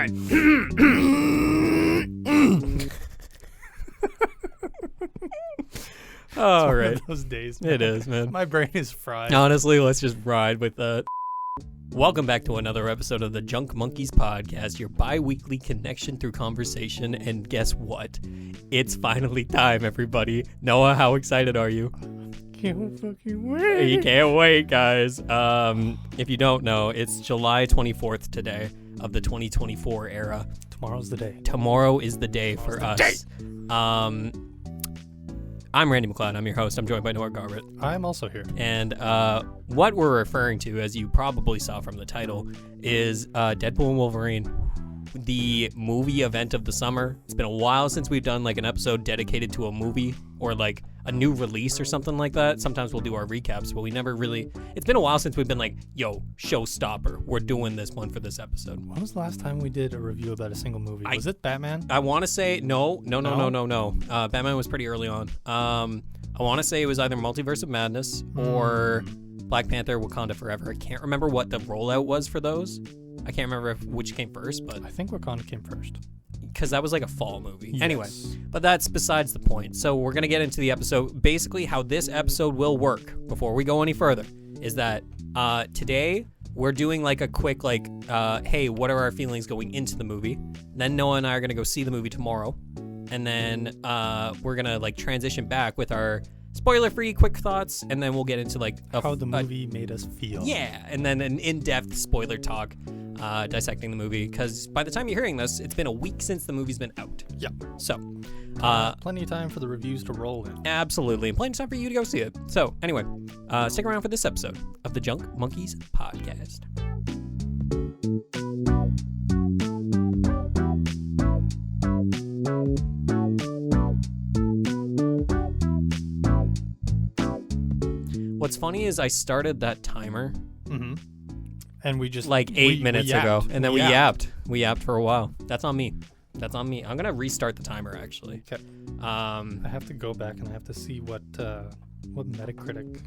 right. All right. One of those days, man. It is, man. My brain is fried. Honestly, let's just ride with that. Welcome back to another episode of the Junk Monkeys podcast, your bi-weekly connection through conversation. And guess what? It's finally time, everybody. Noah, how excited are you? Can't fucking wait. You can't wait, guys. If you don't know, it's July 24th today of the 2024 era. Tomorrow's the day. Tomorrow is the day for us. I'm Randy McLeod. I'm your host. I'm joined by Noah Garbutt. I'm also here. And what we're referring to, as you probably saw from the title, is Deadpool Wolverine, the movie event of the summer. It's been a while since we've done like an episode dedicated to a movie or like a new release or something like that. Sometimes we'll do our recaps, but we never really... It's been a while since we've been like, yo, showstopper. We're doing this one for this episode. When was the last time we did a review about a single movie? Was it Batman? I want to say... No. Batman was pretty early on. I want to say it was either Multiverse of Madness or Black Panther, Wakanda Forever. I can't remember what the rollout was for those. I can't remember which came first, but... I think Wakanda came first. Because that was like a fall movie. Yes. Anyway, but that's besides the point. So we're going to get into the episode. Basically, how this episode will work, before we go any further, is that today we're doing like a quick like, hey, what are our feelings going into the movie? Then Noah and I are going to go see the movie tomorrow. And then we're going to like transition back with our spoiler-free quick thoughts. And then we'll get into like... how the movie made us feel. Yeah, and then an in-depth spoiler talk. Dissecting the movie, because by the time you're hearing this, it's been a week since the movie's been out. Yeah. So, plenty of time for the reviews to roll in. Absolutely, and plenty of time for you to go see it. So, anyway, stick around for this episode of the Junk Monkeys podcast. What's funny is I started that timer. Mm-hmm. And we just... like 8 minutes ago. And then we yapped. We yapped for a while. That's on me. I'm going to restart the timer, actually. Okay. I have to go back and I have to see what Metacritic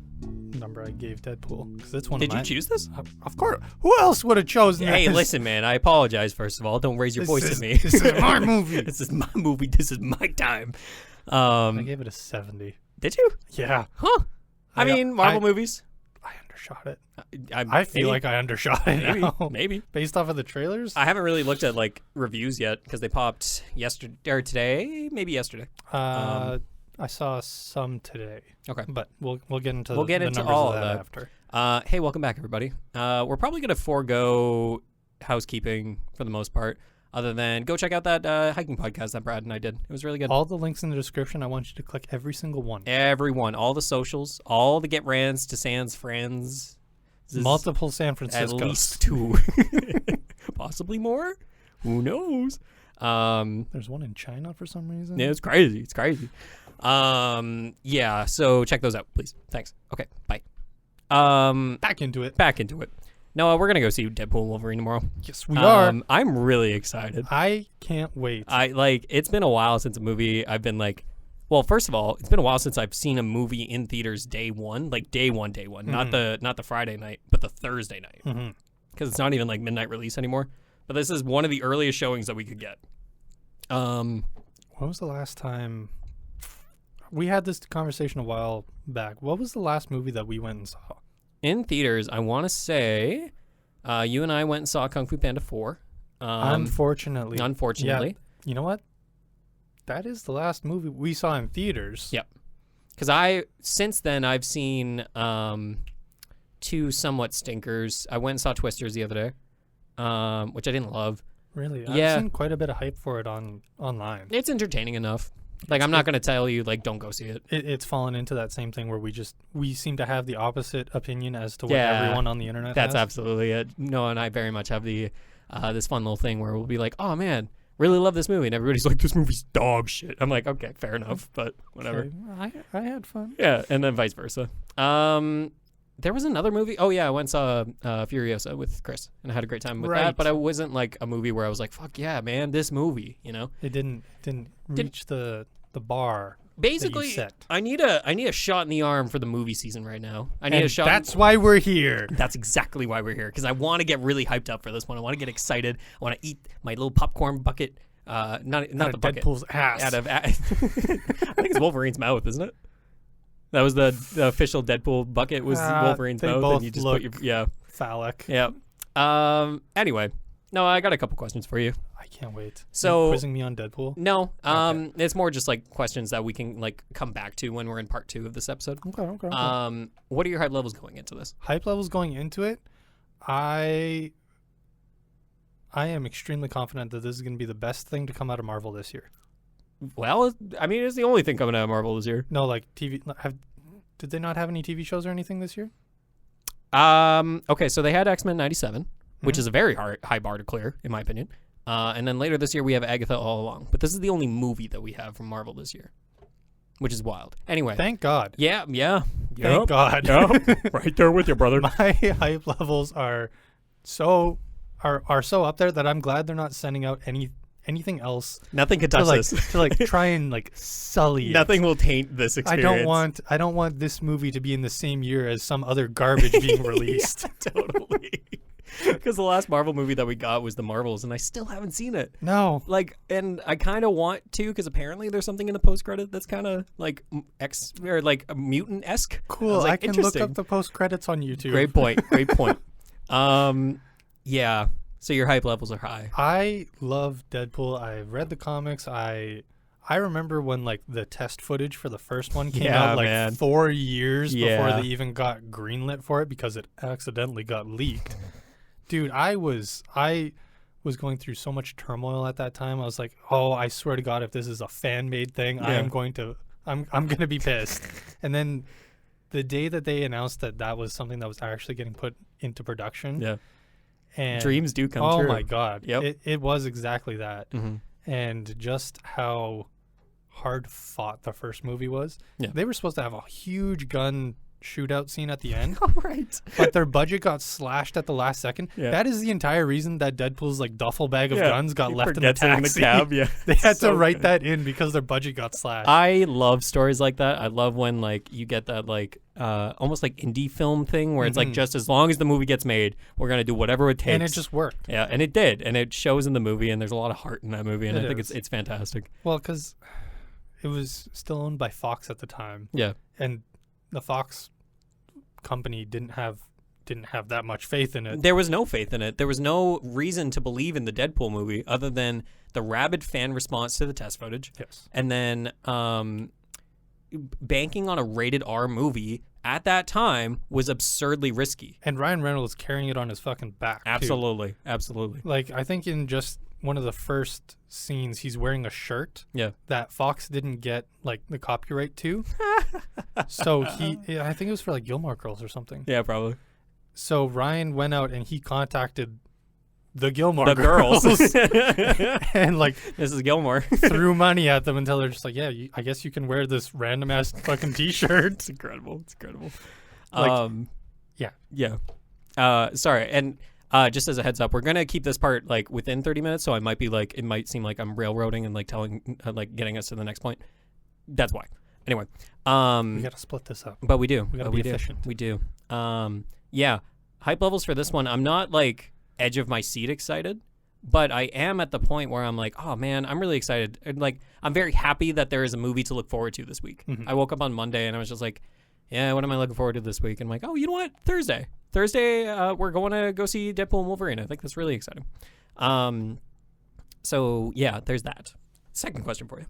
number I gave Deadpool. Because it's one Did of my... you choose this? Of course. Who else would have chosen Hey, this? listen, man. I apologize, first of all. Don't raise your voice at me. This is my movie. This is my movie. This is my time. I gave it a 70. Did you? Yeah. Huh. I mean, Marvel movies. I undershot it. I feel like I undershot it. Maybe. Based off of the trailers? I haven't really looked at like reviews yet because they popped yesterday or today, maybe yesterday. I saw some today. Okay, but we'll get into the numbers all of that after. Hey, welcome back, everybody. We're probably gonna forego housekeeping for the most part, other than go check out that hiking podcast that Brad and I did. It was really good. All the links in the description. I want you to click every single one. Everyone, all the socials, all the get rans to Sans friends. Multiple San Franciscos. At least 2. Possibly more. Who knows? There's one in China for some reason. Yeah, it's crazy. Yeah, so check those out, please. Thanks. Okay, bye. Back into it. No, we're gonna go see Deadpool Wolverine tomorrow. Yes, we are. I'm really excited. I can't wait. It's been a while since a movie I've been like, well, first of all, it's been a while since I've seen a movie in theaters day one, Mm-hmm. not the Friday night, but the Thursday night, because it's not even like midnight release anymore. But this is one of the earliest showings that we could get. When was the last time? We had this conversation a while back. What was the last movie that we went and saw? In theaters, I want to say you and I went and saw Kung Fu Panda 4. Unfortunately. Yeah, you know what? That is the last movie we saw in theaters. Yep. Because since then, I've seen 2 somewhat stinkers. I went and saw Twisters the other day, which I didn't love. Really? Yeah. I've seen quite a bit of hype for it online. It's entertaining enough. Like, I'm not going to tell you, like, don't go see it. It's fallen into that same thing where we seem to have the opposite opinion as to what everyone on the internet That's has. absolutely it. Noah and I very much have the this fun little thing where we'll be like, oh, man, really love this movie. And everybody's like, this movie's dog shit. I'm like, okay, fair enough, but whatever. Okay. I had fun. Yeah, and then vice versa. There was another movie. Oh, yeah, I went and saw Furiosa with Chris, and I had a great time with that. But it wasn't like a movie where I was like, fuck yeah, man, this movie, you know? It didn't reach the the bar Basically, that you set. I need a shot in the arm for the movie season right now. I need And a shot. that's why we're here. That's exactly why we're here, because I want to get really hyped up for this one. I want to get excited. I want to eat my little popcorn bucket. Not Out the of bucket. Deadpool's ass. I think it's Wolverine's mouth, isn't it? That was the official Deadpool bucket was Wolverine's they mouth, both and you just look put your phallic. yeah. Anyway, no, I got a couple questions for you. I can't wait. So- Are you quizzing me on Deadpool? No, Okay. it's more just like questions that we can like come back to when we're in part 2 of this episode. Okay. What are your hype levels going into this? Hype levels going into it, I am extremely confident that this is going to be the best thing to come out of Marvel this year. Well, I mean, it's the only thing coming out of Marvel this year. No, like TV. Did they not have any TV shows or anything this year? Okay, so they had X-Men 97, which is a very high bar to clear, in my opinion. And then later this year, we have Agatha All Along. But this is the only movie that we have from Marvel this year, which is wild. Anyway. Thank God. Yeah. Thank God. Right there with you, brother. My hype levels are so up there that I'm glad they're not sending out anything else Nothing can to touch like this. to like try and like sully it. Nothing will taint this I experience. don't want this movie to be in the same year as some other garbage being released. Yeah, totally. Because the last Marvel movie that we got was The Marvels, and I still haven't seen it. No. Like, and I kind of want to, because apparently there's something in the post credit that's kind of like mutant-esque. Cool. I can look up the post credits on YouTube. Great point. Yeah. So your hype levels are high. I love Deadpool. I've read the comics. I remember when like the test footage for the first one came Yeah, out like man. 4 years before Yeah. they even got greenlit for it because it accidentally got leaked. Dude, I was going through so much turmoil at that time. I was like, "Oh, I swear to God, if this is a fan-made thing, Yeah. I'm going to be pissed." And then the day that they announced that was something that was actually getting put into production, Yeah. and Dreams do come oh true. my God, Yep. it was exactly that. Mm-hmm. And just how hard fought the first movie was. Yeah. They were supposed to have a huge gun shootout scene at the end, All right. but their budget got slashed at the last second. Yeah. That is the entire reason that Deadpool's like duffel bag of Yeah. guns got He left in the forgets it in the taxi. cab, yeah. They had So to write good. that in because their budget got slashed. I love stories like that. I love when like you get that like almost like indie film thing where it's like Mhm. just as long as the movie gets made, we're gonna do whatever it takes. and it just worked. yeah, and it did, and it shows in the movie, and there's a lot of heart in that movie, and It I think is. it's fantastic. Well, because it was still owned by Fox at the time, Yeah, and the Fox company didn't have that much faith in it. there was no faith in it. There was no reason to believe in the Deadpool movie other than the rabid fan response to the test footage, Yes. and then banking on a rated R movie at that time was absurdly risky. And Ryan Reynolds carrying it on his fucking back. too. Absolutely. Like, I think in just one of the first scenes, he's wearing a shirt Yeah. that Fox didn't get like the copyright to. So I think it was for like Gilmore Girls or something. Yeah, probably. So Ryan went out and he contacted the Gilmore The girls. and like This is Gilmore. threw money at them until they're just like, yeah, I guess you can wear this random ass fucking t-shirt. It's incredible. Like, Yeah. Sorry, and just as a heads up, we're gonna keep this part like within 30 minutes, so I might be like, it might seem like I'm railroading and like telling, like getting us to the next point. That's why. Anyway, We gotta split this up. but we do. We gotta we be do. efficient. We do. Yeah. Hype levels for this one. I'm not like edge of my seat excited, but I am at the point where I'm like, oh man, I'm really excited. And like, I'm very happy that there is a movie to look forward to this week. Mhm. I woke up on Monday and I was just like, yeah, what am I looking forward to this week? And I'm like, oh, you know what? Thursday, we're going to go see Deadpool and Wolverine. I think that's really exciting. So yeah, there's that. Second question for you.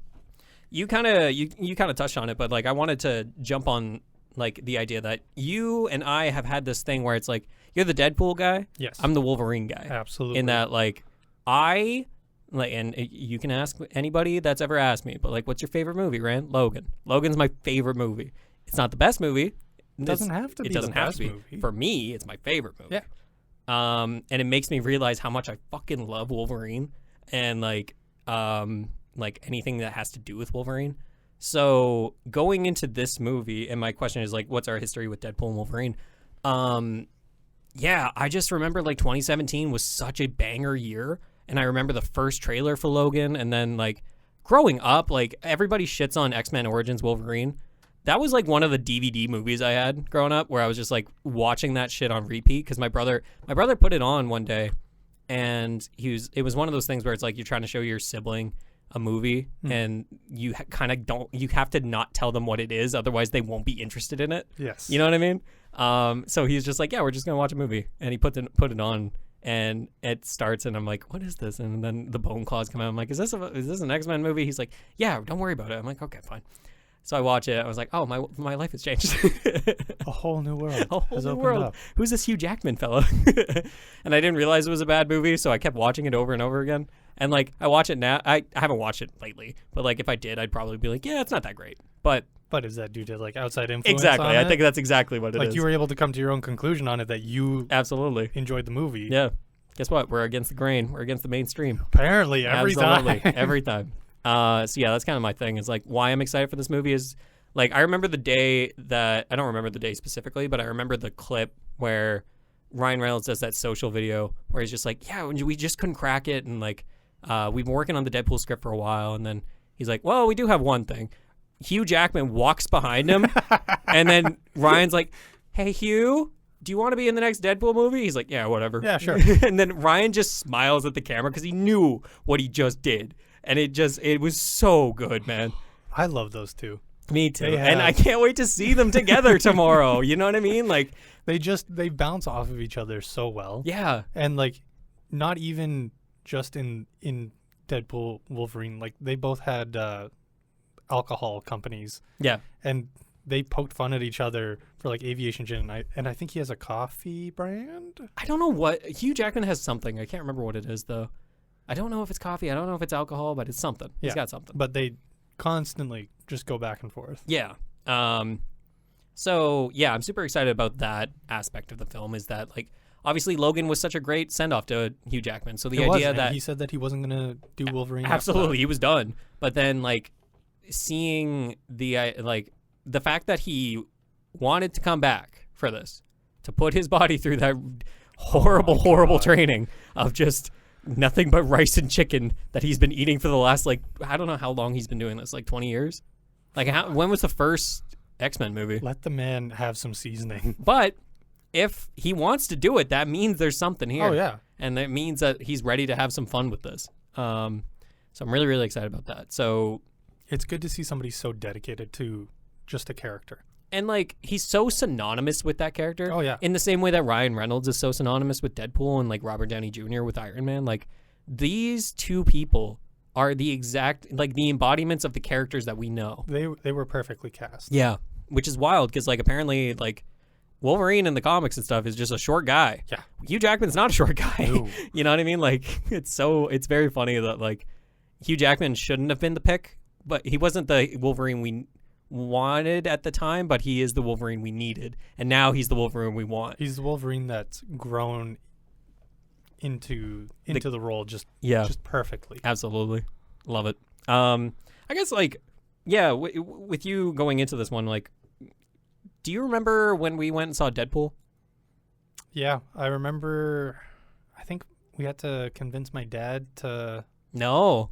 You kind of touched on it, but like I wanted to jump on like the idea that you and I have had this thing where it's like you're the Deadpool guy, Yes. I'm the Wolverine guy. Absolutely. In that like I like, and you can ask anybody that's ever asked me, but like, what's your favorite movie, Rand? Logan. Logan's my favorite movie. It's not the best movie. It doesn't have to be the best be. movie. For me, it's my favorite movie. Yeah. And it makes me realize how much I fucking love Wolverine and like anything that has to do with Wolverine. So going into this movie, and my question is like, what's our history with Deadpool and Wolverine? Yeah, I just remember like 2017 was such a banger year. And I remember the first trailer for Logan and then like growing up, like everybody shits on X-Men Origins Wolverine. That was like one of the DVD movies I had growing up, where I was just like watching that shit on repeat because my brother put it on one day, and it was one of those things where it's like you're trying to show your sibling a movie and you kind of you have to not tell them what it is, otherwise they won't be interested in it. Yes. You know what I mean? So he's just like, yeah, we're just gonna watch a movie, and he put it on, and it starts, and I'm like, what is this? And then the bone claws come out. I'm like, is this an X-Men movie? He's like, yeah, don't worry about it. I'm like, okay, fine. So I watch it. I was like, oh, my life has changed. A whole new world. A whole new world. Up. Who's this Hugh Jackman fella? And I didn't realize it was a bad movie, so I kept watching it over and over again. And like, I watch it now. I haven't watched it lately, but like, if I did, I'd probably be like, yeah, it's not that great. But is that due to like outside influence? Exactly. On I it? think that's exactly what it is. Like you were able to come to your own conclusion on it that you absolutely enjoyed the movie. Yeah. Guess what? We're against the grain. We're against the mainstream. Apparently, every time. Every time. So yeah, that's kind of my thing. Is like why I'm excited for this movie is like I remember the day that I don't remember the day specifically, but I remember the clip where Ryan Reynolds does that social video where he's just like, yeah, we just couldn't crack it, and like we've been working on the Deadpool script for a while, and then he's like, well, we do have one thing. Hugh Jackman walks behind him, and then Ryan's like, hey, Hugh, do you want to be in the next Deadpool movie? He's like, yeah, whatever. Yeah, sure. And then Ryan just smiles at the camera because he knew what he just did. And it was so good, man. I love those two. Me too. And I can't wait to see them together tomorrow. You know what I mean? Like they bounce off of each other so well. Yeah. And like not even just in Deadpool Wolverine, like they both had alcohol companies. Yeah. And they poked fun at each other for like aviation gin, and I think he has a coffee brand. I don't know what Hugh Jackman has something. I can't remember what it is though. I don't know if it's coffee. I don't know if it's alcohol, but it's something. Yeah. He's got something. But they constantly just go back and forth. Yeah. So yeah, I'm super excited about that aspect of the film. Is that like obviously Logan was such a great send off to Hugh Jackman. So the idea that he said that he wasn't gonna do Wolverine. Absolutely, he was done. But then like seeing the fact that he wanted to come back for this, to put his body through that horrible training of just nothing but rice and chicken that he's been eating for the last, like, I don't know how long he's been doing this, like 20 years? Like, when was the first X-Men movie? Let the man have some seasoning. But if he wants to do it, that means there's something here. Oh, yeah. And that means that he's ready to have some fun with this. So I'm really, really excited about that. So it's good to see somebody so dedicated to just a character. And, like, he's so synonymous with that character. Oh, yeah. In the same way that Ryan Reynolds is so synonymous with Deadpool and, like, Robert Downey Jr. with Iron Man. Like, these two people are the exact, like, the embodiments of the characters that we know. They were perfectly cast. Yeah. Which is wild because, like, apparently, like, Wolverine in the comics and stuff is just a short guy. Yeah. Hugh Jackman's not a short guy. No. You know what I mean? Like, it's very funny that, like, Hugh Jackman shouldn't have been the pick, but he wasn't the Wolverine we wanted at the time, but he is the Wolverine we needed, and now he's the Wolverine we want. He's the Wolverine that's grown into the role just perfectly. Absolutely, love it. I guess like with you going into this one, like, do you remember when we went and saw Deadpool? Yeah, I remember. I think we had to convince my dad to. No.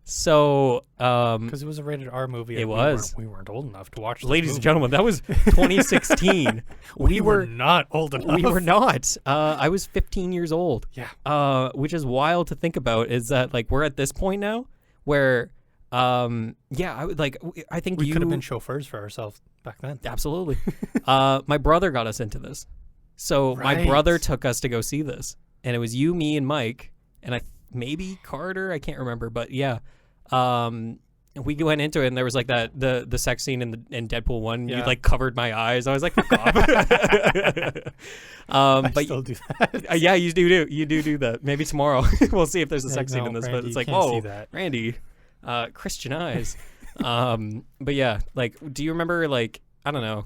So, because it was a rated R movie. It was. We weren't old enough to watch. Ladies and gentlemen, that was 2016. we were not old enough. We were not. I was 15 years old. Yeah. Which is wild to think about. Is that like we're at this point now where, I think we could have been chauffeurs for ourselves back then. Absolutely. My brother got us into this, so my brother took us to go see this, and it was you, me, and Mike, and maybe Carter. I can't remember, but yeah. We went into it and there was like that the sex scene in Deadpool 1. Yeah. You like covered my eyes. I was like, fuck off. I still do that. Yeah, you do that. Maybe tomorrow we'll see if there's a sex scene in this. Randy, but it's like, whoa, Randy, Christian eyes. But yeah, like, do you remember like I don't know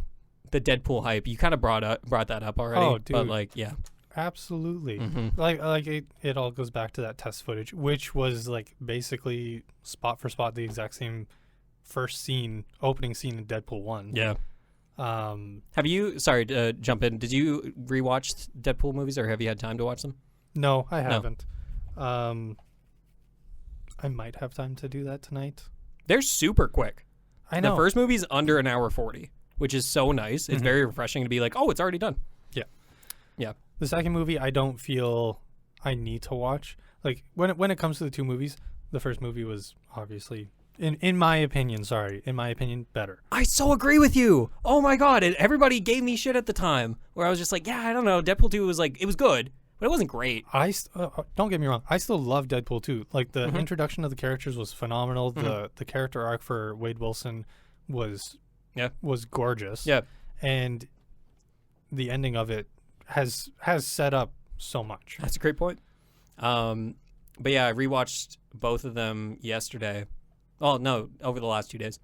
the Deadpool hype? You kind of brought that up already. Oh, dude. But like, yeah. Absolutely. Mm-hmm. Like it all goes back to that test footage, which was like basically spot for spot the exact same opening scene in Deadpool 1. Yeah. Have you, sorry to jump in, did you rewatch Deadpool movies or have you had time to watch them? No, I haven't. I might have time to do that tonight. They're super quick. I know. The first movie's under an hour 40, which is so nice. It's very refreshing to be like, oh, it's already done. Yeah. Yeah. The second movie, I don't feel I need to watch. Like, when it comes to the two movies, the first movie was obviously, in my opinion, better. I so agree with you. Oh my God. And everybody gave me shit at the time where I was just like, yeah, I don't know. Deadpool 2 was like, it was good, but it wasn't great. Don't get me wrong. I still love Deadpool 2. Like, the introduction of the characters was phenomenal. The character arc for Wade Wilson was gorgeous. Yeah. And the ending of it has set up so much. That's a great point. But yeah, I rewatched both of them yesterday. Oh no, over the last 2 days.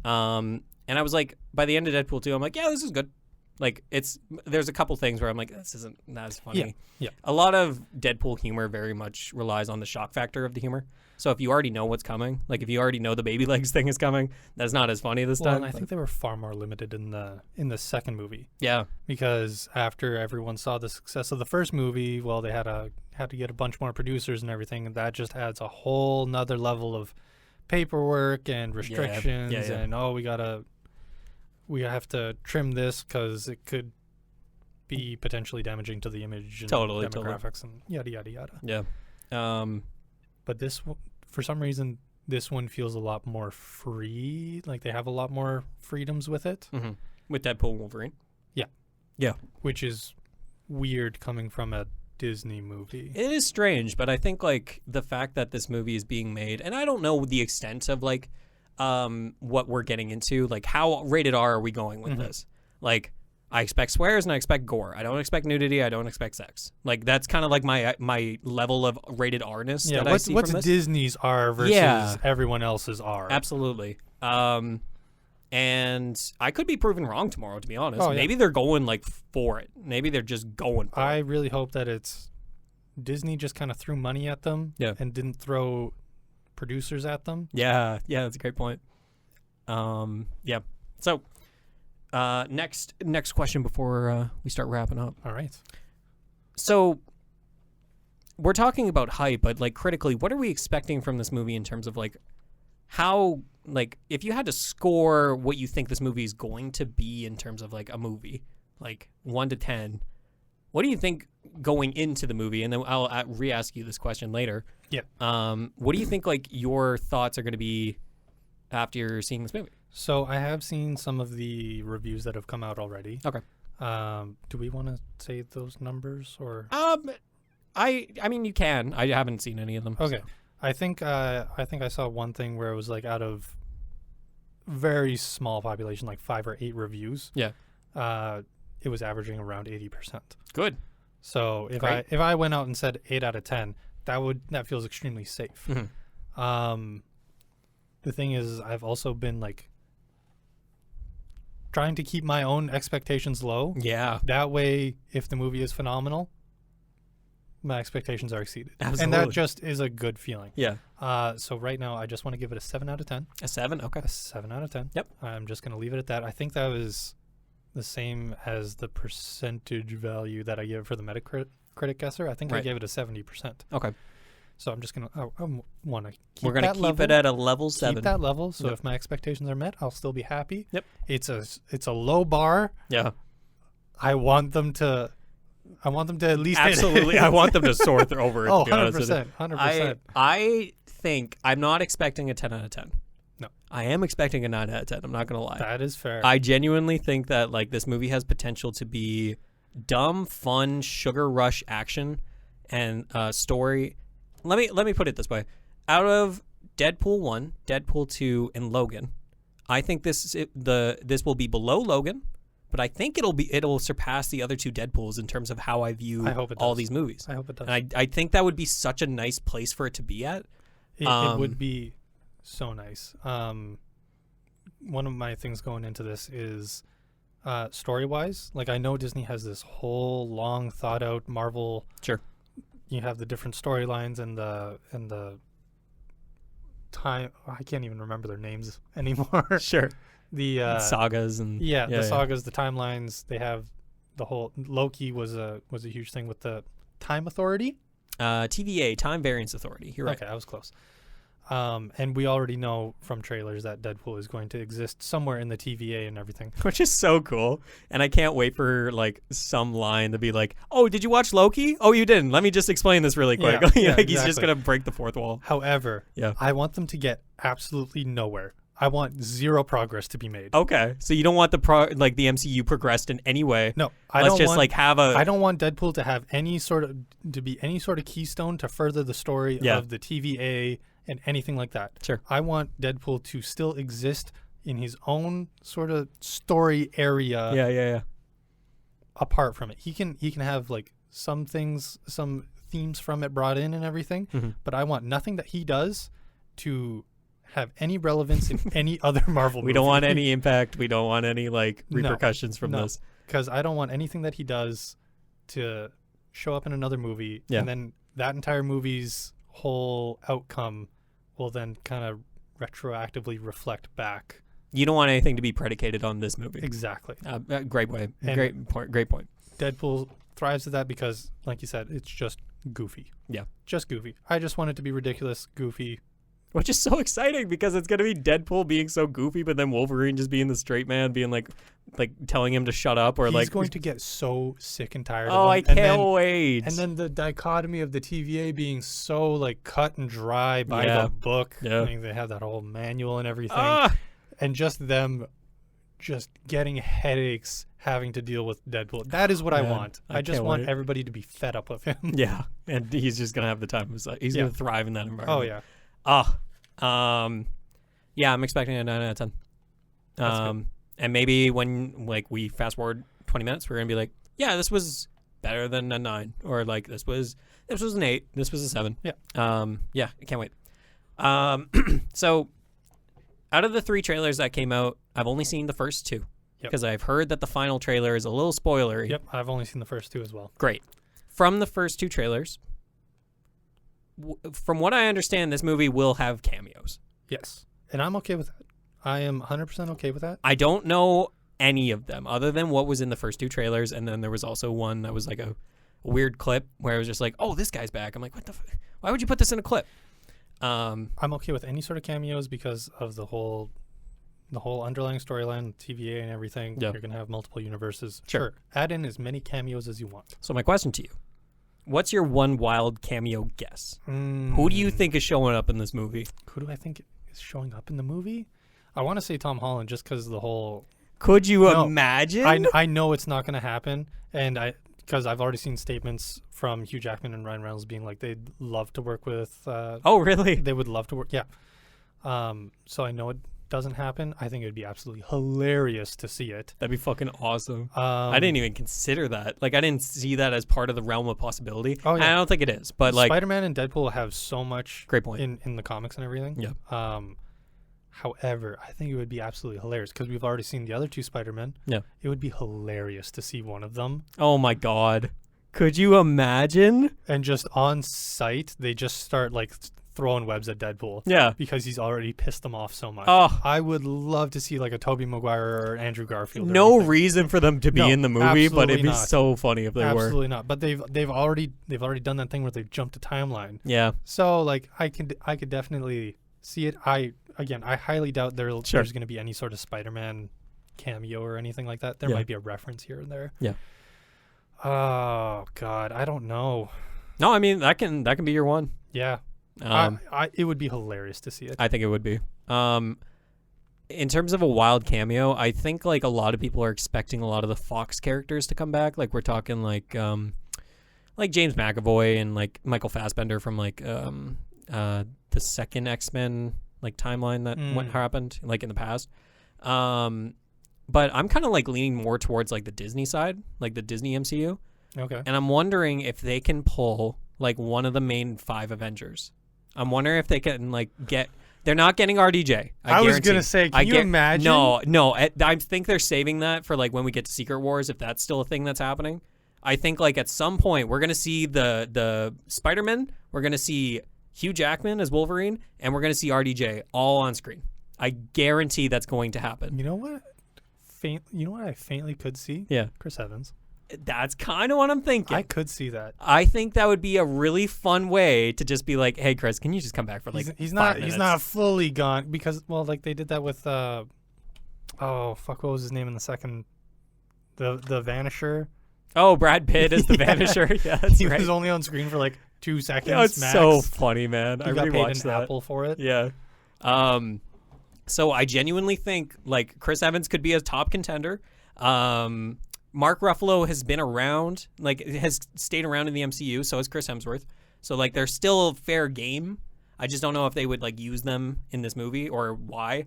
And I was like, by the end of Deadpool 2, I'm like, yeah, this is good. Like, there's a couple things where I'm like, this isn't as funny. Yeah. A lot of Deadpool humor very much relies on the shock factor of the humor. So if you already know what's coming, like if you already know the baby legs thing is coming, that's not as funny this time. And I think they were far more limited in the second movie. Yeah. Because after everyone saw the success of the first movie, well, they had to get a bunch more producers and everything, and that just adds a whole nother level of paperwork and restrictions. And we have to trim this because it could be potentially damaging to the image and demographics and yada yada yada. Yeah. But this, for some reason, this one feels a lot more free. Like they have a lot more freedoms with it. Mm-hmm. With Deadpool Wolverine. Yeah. Yeah. Which is weird coming from a Disney movie. It is strange, but I think like the fact that this movie is being made, and I don't know the extent of like what we're getting into, like how rated R are we going with this? Like I expect swears and I expect gore. I don't expect nudity. I don't expect sex. Like that's kind of like my level of rated R-ness. Yeah, that I see what's from this. Disney's R versus everyone else's R? Absolutely. And I could be proven wrong tomorrow, to be honest. Oh, yeah. Maybe they're going like for it. Maybe they're just going for it. I really hope that it's Disney just kind of threw money at them and didn't throw producers at them. Yeah, that's a great point. Yeah. So next question before we start wrapping up. All right. So we're talking about hype, but like critically, what are we expecting from this movie in terms of like how, like if you had to score what you think this movie is going to be in terms of like a movie, like 1 to 10, what do you think going into the movie? And then I'll re-ask you this question later. Yeah. What do you think like your thoughts are going to be after you're seeing this movie? So I have seen some of the reviews that have come out already. Okay. Do we want to say those numbers or? I mean you can. I haven't seen any of them. Okay. So. I think I saw one thing where it was like out of very small population, like 5 or 8 reviews. Yeah. It was averaging around 80%. Good. So if I went out and said 8 out of 10, that feels extremely safe. Mm-hmm. The thing is, I've also been like trying to keep my own expectations low. Yeah. That way, if the movie is phenomenal, my expectations are exceeded. Absolutely. And that just is a good feeling. Yeah. So right now, I just want to give it a 7 out of 10. A 7? Okay. A 7 out of 10. Yep. I'm just going to leave it at that. I think that was the same as the percentage value that I give for the Metacritic guesser. I think I gave it a 70%. Okay. So I'm just going to, I want to keep We're going to keep it at a level 7. Keep that level. So if my expectations are met, I'll still be happy. Yep. It's a low bar. Yeah. I want them to at least absolutely. I want them to soar over it. Oh, 100%. 100%. I think I'm not expecting a 10 out of 10. No. I am expecting a 9 out of 10. I'm not going to lie. That is fair. I genuinely think that like this movie has potential to be dumb, fun, sugar rush action and story. Let me put it this way. Out of Deadpool 1, Deadpool 2, and Logan, I think this will be below Logan. But I think it'll surpass the other 2 Deadpools in terms of how I view all these movies. I hope it does. And I think that would be such a nice place for it to be at. It would be so nice. One of my things going into this is story-wise. Like I know Disney has this whole long thought-out Marvel. Sure. You have the different storylines and the time. I can't even remember their names anymore. Sure. The sagas and the sagas, the timelines. They have the whole Loki was a huge thing with the Time Authority. TVA, Time Variance Authority. You're right. Okay, I was close. And we already know from trailers that Deadpool is going to exist somewhere in the TVA and everything. Which is so cool. And I can't wait for like some line to be like, oh, did you watch Loki? Oh, you didn't. Let me just explain this really quick. Yeah, like he's just exactly. going to break the fourth wall. However, I want them to get absolutely nowhere. I want zero progress to be made. Okay. So you don't want the MCU progressed in any way. No, I don't want Deadpool to have any sort of keystone to further the story of the TVA and anything like that. Sure. I want Deadpool to still exist in his own sort of story area. Yeah. Apart from it, he can have like some themes from it brought in and everything, but I want nothing that he does to have any relevance in any other Marvel movie. We don't want any impact. We don't want any like repercussions from this. Because I don't want anything that he does to show up in another movie, and then that entire movie's whole outcome will then kind of retroactively reflect back. You don't want anything to be predicated on this movie. Exactly. Great way. Great point. Deadpool thrives at that because, like you said, it's just goofy. Yeah. Just goofy. I just want it to be ridiculous, goofy. Which is so exciting because it's going to be Deadpool being so goofy, but then Wolverine just being the straight man, being like telling him to shut up, or he's going to get so sick and tired. Oh, of him. I can't wait! And then the dichotomy of the TVA being so like cut and dry by the book. Yeah. I mean, they have that whole manual and everything, and just them just getting headaches having to deal with Deadpool. That is what I want. I just want everybody to be fed up with him. Yeah, and he's just gonna have the time of his life. He's gonna thrive in that environment. Oh yeah. Yeah, I'm expecting a 9 out of 10. And maybe when like we fast forward 20 minutes, we're gonna be like, yeah, this was better than a 9, or like this was an 8, this was a 7. Yeah. I can't wait. So out of the 3 trailers that came out, I've only seen the first 2 because I've heard that the final trailer is a little spoilery. Yep, I've only seen the first 2 as well. Great. From the first 2 trailers, from what I understand, this movie will have cameos. Yes, and I'm okay with that. I am 100% okay with that. I don't know any of them other than what was in the first 2 trailers, and then there was also one that was like a weird clip where it was just like, oh, this guy's back. I'm like, what the why would you put this in a clip? I'm okay with any sort of cameos because of the whole underlying storyline, TVA and everything. Yep. You're going to have multiple universes. Sure. Add in as many cameos as you want. So my question to you, what's your one wild cameo guess? Who do you think is showing up in this movie? Who do I think is showing up in the movie? I want to say Tom Holland just because of the whole... Could you imagine? I know it's not going to happen, and because I've already seen statements from Hugh Jackman and Ryan Reynolds being like they'd love to work with... oh, really? They would love to work, yeah. So I know it doesn't happen. I think it would be absolutely hilarious to see it. That'd be fucking awesome. I didn't even consider that. Like, I didn't see that as part of the realm of possibility. Oh, yeah. And I don't think it is. But like, Spider-Man and Deadpool have so much great point in the comics and everything. Yeah. However, I think it would be absolutely hilarious because we've already seen the other 2 Spider-Men. Yeah. It would be hilarious to see one of them. Oh my God. Could you imagine? And just on sight, they just start like throwing webs at Deadpool. Yeah. Because he's already pissed them off so much. Oh. I would love to see like a Tobey Maguire or Andrew Garfield. No reason for them to be in the movie, but it'd be so funny if they were. Absolutely not. But they've already done that thing where they've jumped a timeline. Yeah. So like I could definitely see it. I highly doubt there's going to be any sort of Spider-Man cameo or anything like that. There might be a reference here and there. Yeah. Oh God, I don't know. No, I mean that can be your one. Yeah. It would be hilarious to see it. I think it would be. In terms of a wild cameo, I think like a lot of people are expecting a lot of the Fox characters to come back. Like we're talking like James McAvoy and like Michael Fassbender from like the second X-Men like timeline that happened like in the past. But I'm kind of like leaning more towards like the Disney side, like the Disney MCU. Okay. And I'm wondering if they can pull like one of the main 5 Avengers. I'm wondering if they can like get. They're not getting RDJ. I was gonna say, can you imagine? No. I think they're saving that for like when we get to Secret Wars, if that's still a thing that's happening. I think like at some point we're gonna see the Spider-Man. We're gonna see Hugh Jackman as Wolverine, and we're gonna see RDJ all on screen. I guarantee that's going to happen. You know what? I faintly could see? Yeah. Chris Evans. That's kind of what I'm thinking. I could see that. I think that would be a really fun way to just be like, hey, Chris, can you just come back for like he's 5 not minutes? He's not fully gone because, well, like they did that with oh fuck, what was his name in the second, the Vanisher. Oh, Brad Pitt is the Vanisher. Yeah, that's he right. was only on screen for like 2 seconds. Yeah, it's max. so funny, man. He I got paid rewatched an that. apple for it. Yeah. So I genuinely think like Chris Evans could be a top contender. Mark Ruffalo has been around, like has stayed around in the MCU. So has Chris Hemsworth. So like they're still fair game. I just don't know if they would like use them in this movie or why.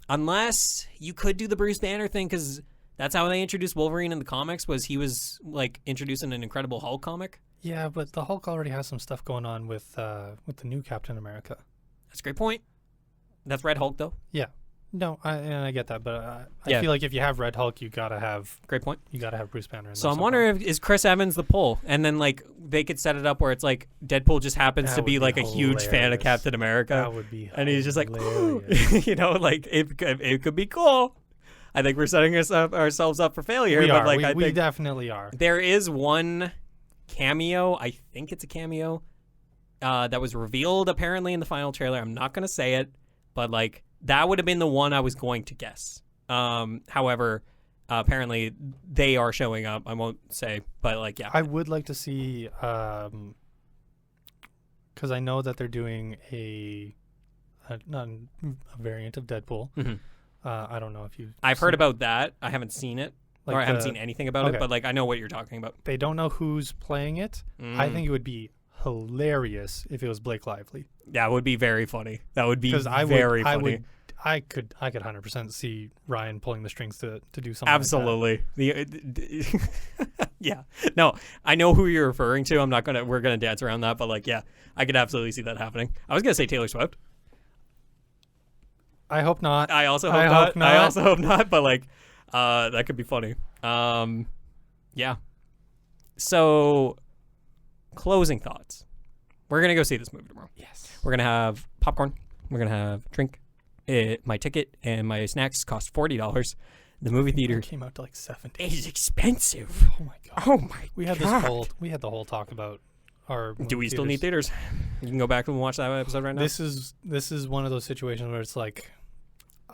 Unless you could do the Bruce Banner thing, because that's how they introduced Wolverine in the comics. Was he was like introducing an Incredible Hulk comic? Yeah, but the Hulk already has some stuff going on with the new Captain America. That's a great point. That's Red Hulk though. Yeah, no, I get that, but Yeah. I feel like if you have Red Hulk, you gotta have Great point. Bruce Banner. So I'm wondering if is Chris Evans the pull, and then like they could set it up where it's like Deadpool just happens That to would be be like a huge fan of hilarious. Captain America, that would be, and he's just like, hilarious. you know, like it could be cool. I think we're setting ourselves up for failure. we but are. like We I think definitely are. there is one cameo. I think it's a cameo that was revealed apparently in the final trailer. I'm not gonna say it, but like that would have been the one I was going to guess. However, apparently they are showing up. I won't say, but like yeah, I would like to see, because I know that they're doing not a variant of Deadpool. Mhm. I don't know if you. I've heard about that. I haven't seen it, or I haven't seen anything about it. okay. But like I know what you're talking about. They don't know who's playing it. I think it would be hilarious if it was Blake Lively. That would be very funny. That would be Because very funny. I could 100% see Ryan pulling the strings to do something. Absolutely. Yeah. No, I know who you're referring to. We're gonna dance around that, but like, yeah, I could absolutely see that happening. I was gonna say Taylor Swift. I hope not. I also hope hope not. I not. also hope not. But like, that could be funny. Yeah. So, closing thoughts. We're gonna go see this movie tomorrow. Yes. We're gonna have popcorn. We're gonna have drink. My ticket and my snacks cost $40. The movie theater It came out to like 70. is expensive. Oh my god. Oh my We had God. the whole talk about our. Do we still need theaters? You can go back and watch that episode right now. This is one of those situations where it's like,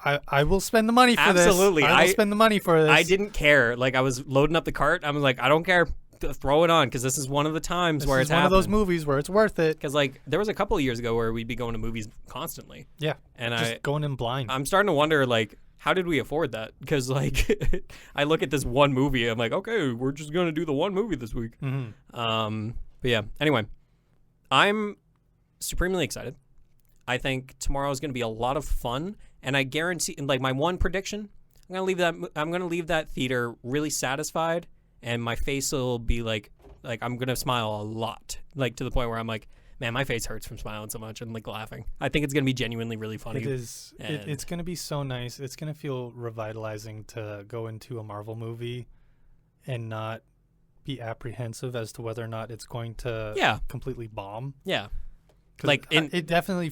I will spend the money for this. Absolutely. I will spend the money for this. I didn't care. Like I was loading up the cart. I was like, I don't care. Throw it on because this is one of the times This where is it's one of those movies where it's worth it. Because like there was a couple of years ago where we'd be going to movies constantly. Yeah. And Just going in blind. I'm starting to wonder like how did we afford that? Because like I look at this one movie, I'm like, okay, we're just gonna do the one movie this week. Mm-hmm. But yeah. Anyway, I'm supremely excited. I think tomorrow is gonna be a lot of fun, and I guarantee, like my one prediction, I'm gonna leave that theater really satisfied, and my face will be like I'm gonna smile a lot, like to the point where I'm like, man, my face hurts from smiling so much and like laughing. I think it's gonna be genuinely really funny. It is. It's going to be so nice. It's going to feel revitalizing to go into a Marvel movie and not be apprehensive as to whether or not it's going to completely bomb. Yeah. 'Cause Like it definitely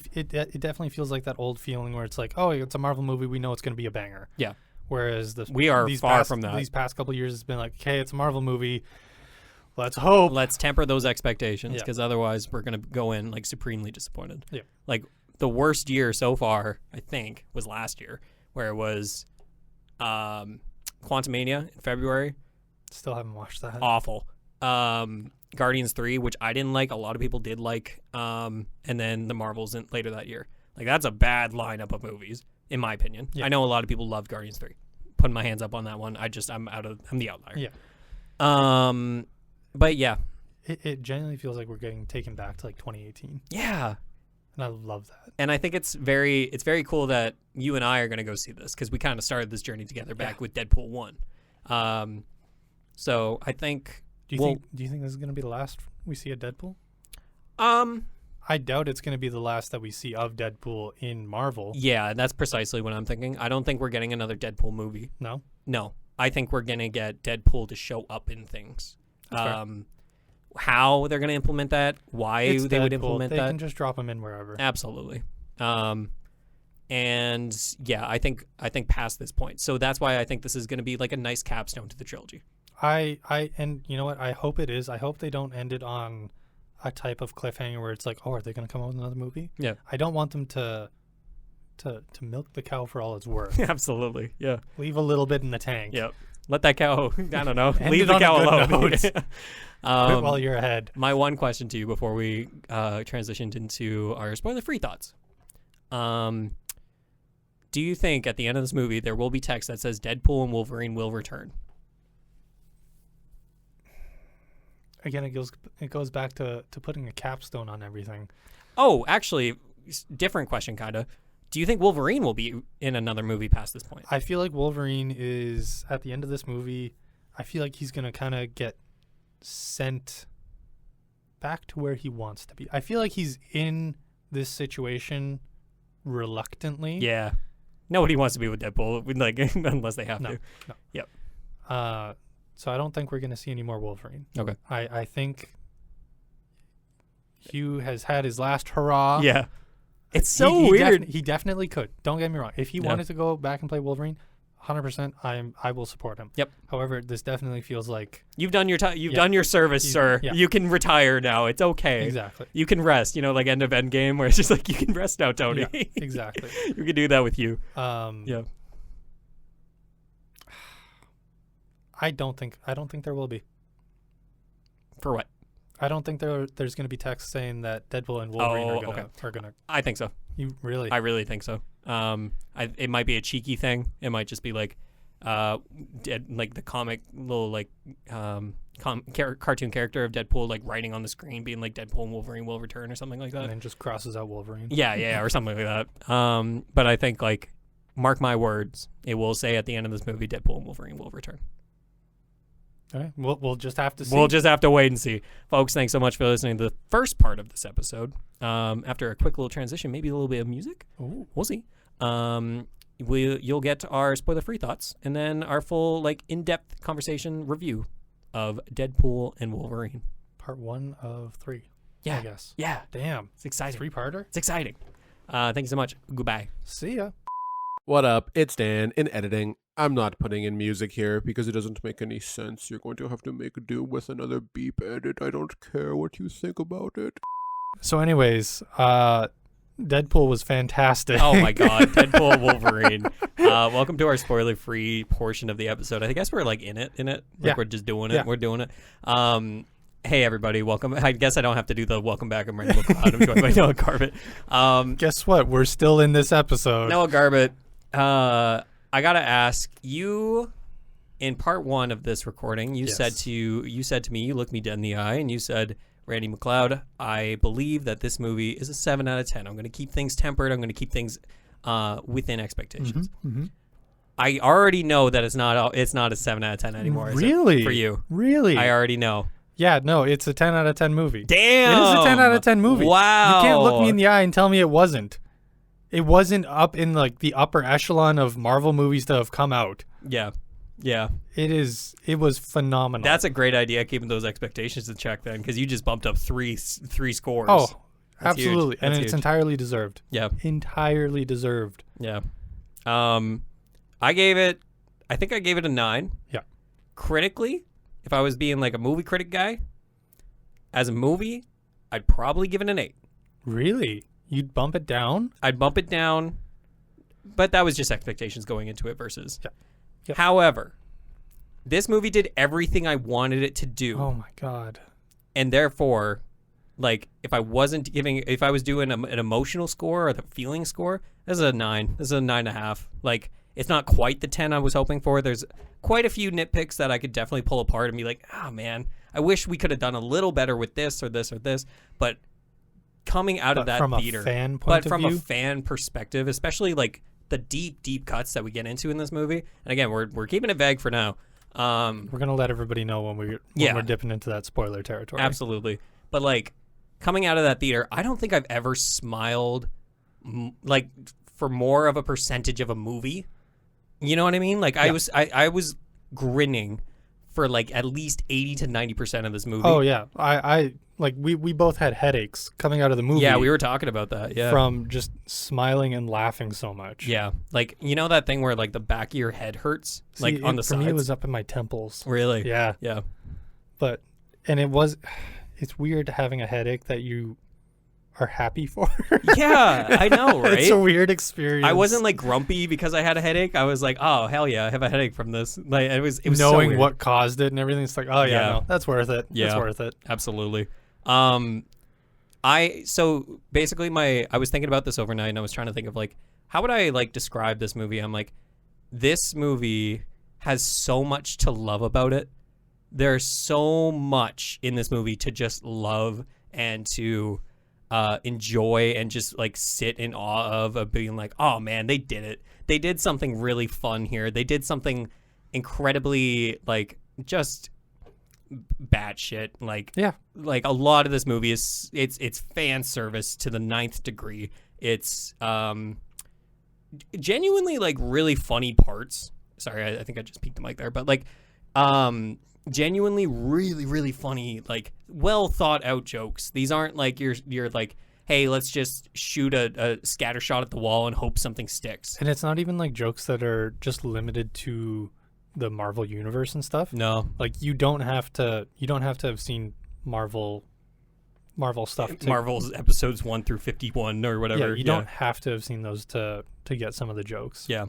feels like that old feeling where it's like, oh, it's a Marvel movie, we know it's going to be a banger. Yeah. Whereas we are far from that. These past couple of years, it's been like, okay, it's a Marvel movie. Let's hope. Let's temper those expectations, Yeah. because otherwise we're gonna go in like supremely disappointed. Yeah. Like the worst year so far, I think, was last year, where it was Quantumania in February. Still haven't watched that. Awful. Guardians 3, which I didn't like. A lot of people did like. And then the Marvels later that year. Like that's a bad lineup of movies, in my opinion. Yeah. I know a lot of people loved Guardians 3. Putting my hands up on that one. I'm the outlier. Yeah. But yeah. It genuinely feels like we're getting taken back to like 2018. Yeah. And I love that. And I think it's very cool that you and I are going to go see this, because we kind of started this journey together back with Deadpool 1. So I think. Do you think this is going to be the last we see of Deadpool? I doubt it's going to be the last that we see of Deadpool in Marvel. Yeah, that's precisely what I'm thinking. I don't think we're getting another Deadpool movie. No. I think we're going to get Deadpool to show up in things. How they're going to implement that, why It's they would Deadpool. implement they that. They can just drop him in wherever. Absolutely. And yeah, I think past this point. So that's why I think this is going to be like a nice capstone to the trilogy. And you know what? I hope it is. I hope they don't end it on a type of cliffhanger where it's like, oh, are they going to come out with another movie? Yeah. I don't want them to milk the cow for all it's worth. Absolutely. Yeah. Leave a little bit in the tank. Yep. Let that cow, I don't know, End leave it the on a cow good alone. note. Quit while you're ahead. My one question to you before we transitioned into our spoiler-free thoughts. Do you think at the end of this movie there will be text that says Deadpool and Wolverine will return? Again, it goes back to putting a capstone on everything. Oh, actually, different question, kind of. Do you think Wolverine will be in another movie past this point? I feel like Wolverine is, at the end of this movie, I feel like he's going to kind of get sent back to where he wants to be. I feel like he's in this situation reluctantly. Yeah. Nobody wants to be with Deadpool, like, unless they have to. No. Yep. So I don't think we're going to see any more Wolverine. Okay. I think Hugh has had his last hurrah. Yeah. It's so weird. He definitely could. Don't get me wrong. If he wanted to go back and play Wolverine, 100%, I will support him. Yep. However, this definitely feels like you've done your you've done your service, sir. Yeah. You can retire now. It's okay. Exactly. You can rest. You know, like end of Endgame, where it's just like you can rest now, Tony. Yeah, exactly. You can do that with you. Yeah. I don't think there will be. For what? I don't think there's going to be text saying that Deadpool and Wolverine are gonna. I think so. You really? I really think so. It might be a cheeky thing. It might just be like, like the comic little like cartoon character of Deadpool like writing on the screen, being like Deadpool and Wolverine will return or something like that. And then just crosses out Wolverine. Yeah, or something like that. But I think like, mark my words, it will say at the end of this movie, Deadpool and Wolverine will return. All right. We'll just have to see. We'll just have to wait and see. Folks, thanks so much for listening to the first part of this episode. After a quick little transition, maybe a little bit of music. Ooh. We'll see. You'll get our spoiler-free thoughts and then our full like in-depth conversation review of Deadpool and Wolverine. Part 1 of 3. Yeah. I guess. Yeah. Damn. It's exciting. 3-parter? It's exciting. Thank you so much. Goodbye. See ya. What up? It's Dan in editing. I'm not putting in music here because it doesn't make any sense. You're going to have to make do with another beep edit. I don't care what you think about it. So anyways, Deadpool was fantastic. Oh my god, Deadpool Wolverine. Welcome to our spoiler-free portion of the episode. I guess we're like in it. Like we're just doing it. Yeah. We're doing it. Hey everybody, welcome. I guess I don't have to do the welcome back. I'm Randy McLeod. I'm joined by Noah Garbutt. Guess what? We're still in this episode. Noah Garbutt, I gotta ask you. In part 1 of this recording, you said to me, you looked me dead in the eye, and you said, Randy McLeod, I believe that this movie is a 7 out of 10. I'm going to keep things tempered. I'm going to keep things within expectations. Mm-hmm. I already know that it's not a 7 out of 10 anymore. Really? For you. Really? I already know. Yeah, no, it's a 10 out of 10 movie. Damn. It is a 10 out of 10 movie. Wow. You can't look me in the eye and tell me it wasn't. It wasn't up in like the upper echelon of Marvel movies that have come out. Yeah. Yeah. It was phenomenal. That's a great idea, keeping those expectations in check then, because you just bumped up three scores. Oh, That's absolutely. Huge. And That's it's huge. entirely deserved. Yeah. Entirely deserved. Yeah. I think I gave it a 9. Yeah. Critically, if I was being like a movie critic guy, as a movie, I'd probably give it an 8. Really? You'd bump it down? I'd bump it down, but that was just expectations going into it versus. Yeah. Yep. However, this movie did everything I wanted it to do. Oh my God. And therefore, like, if I was doing an emotional score or the feeling score, this is a 9. This is a 9.5. Like, it's not quite the 10 I was hoping for. There's quite a few nitpicks that I could definitely pull apart and be like, oh man, I wish we could have done a little better with this or this or this. But coming out of that from theater, a fan point of view? a fan perspective, especially like the deep cuts that we get into in this movie. And again, we're keeping it vague for now. We're gonna let everybody know when we're dipping into that spoiler territory. Absolutely. But like coming out of that theater, I don't think I've ever smiled like for more of a percentage of a movie. You know what I mean? Like I was grinning for like at least 80 to 90% of this movie. Oh yeah, I like we both had headaches coming out of the movie. Yeah, we were talking about that. Yeah, from just smiling and laughing so much. Yeah, like you know that thing where like the back of your head hurts, like on the sides. For me, it was up in my temples. Really? Yeah. Yeah. But it's weird having a headache that you are happy for. Yeah, I know, right? It's a weird experience. I wasn't like grumpy because I had a headache. I was like, oh hell yeah, I have a headache from this. Like it was knowing so what caused it and everything. It's like, oh yeah, no, that's worth it. Yeah, that's worth it. Absolutely. So basically I was thinking about this overnight and I was trying to think of like how would I like describe this movie. I'm like, this movie has so much to love about it. There's so much in this movie to just love and to enjoy and just like sit in awe of being like, oh man, they did it. They did something really fun here. They did something incredibly like just batshit. Like, yeah, like a lot of this movie is it's fan service to the 9th degree. It's genuinely like really funny parts. Sorry, I think I just peeked the mic there, but like genuinely really, really funny, like well thought out jokes. These aren't like you're like, hey, let's just shoot a scatter shot at the wall and hope something sticks. And it's not even like jokes that are just limited to the Marvel universe and stuff. No, like you don't have to have seen Marvel stuff. Marvel's episodes 1 through 51 or whatever. Yeah, you don't have to have seen those to get some of the jokes. Yeah.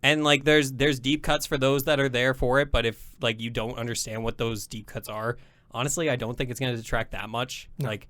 And like there's deep cuts for those that are there for it, but if like you don't understand what those deep cuts are, honestly, I don't think it's going to detract that much. No. Like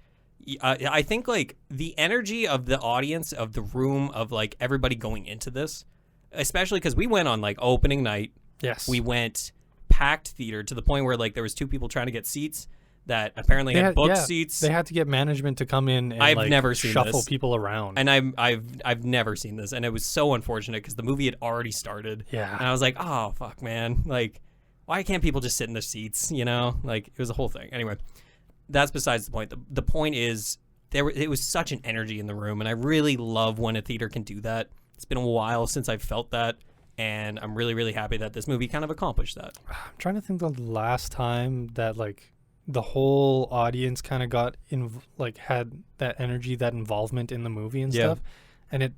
I think like the energy of the audience, of the room, of like everybody going into this, especially because we went on like opening night. Yes. We went packed theater to the point where like there was 2 people trying to get seats that apparently had booked seats. They had to get management to come in and I've never seen shuffle this. people around. And I've never seen this, and it was so unfortunate because the movie had already started. Yeah. And I was like, oh fuck, man, like why can't people just sit in their seats? You know, like it was a whole thing. Anyway, that's besides the point. The point is it was such an energy in the room, and I really love when a theater can do that. It's been a while since I've felt that, and I'm really, really happy that this movie kind of accomplished that. I'm trying to think the last time that like the whole audience kind of got had that energy, that involvement in the movie and stuff. And it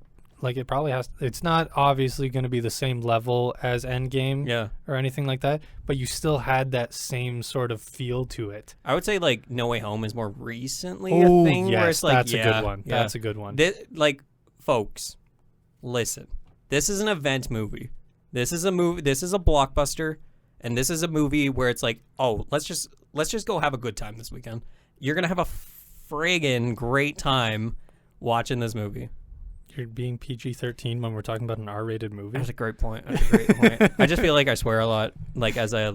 probably it's not obviously going to be the same level as Endgame or anything like that, but you still had that same sort of feel to it. I would say like No Way Home is more recently a thing where it's like, that's a good one. Yeah. That's a good one. Like, folks, listen, this is an event movie. This is a movie. This is a blockbuster. And this is a movie where it's like, oh, let's just go have a good time this weekend. You're going to have a friggin' great time watching this movie. You're being PG-13 when we're talking about an R-rated movie? That's a great point. I just feel like I swear a lot, like as a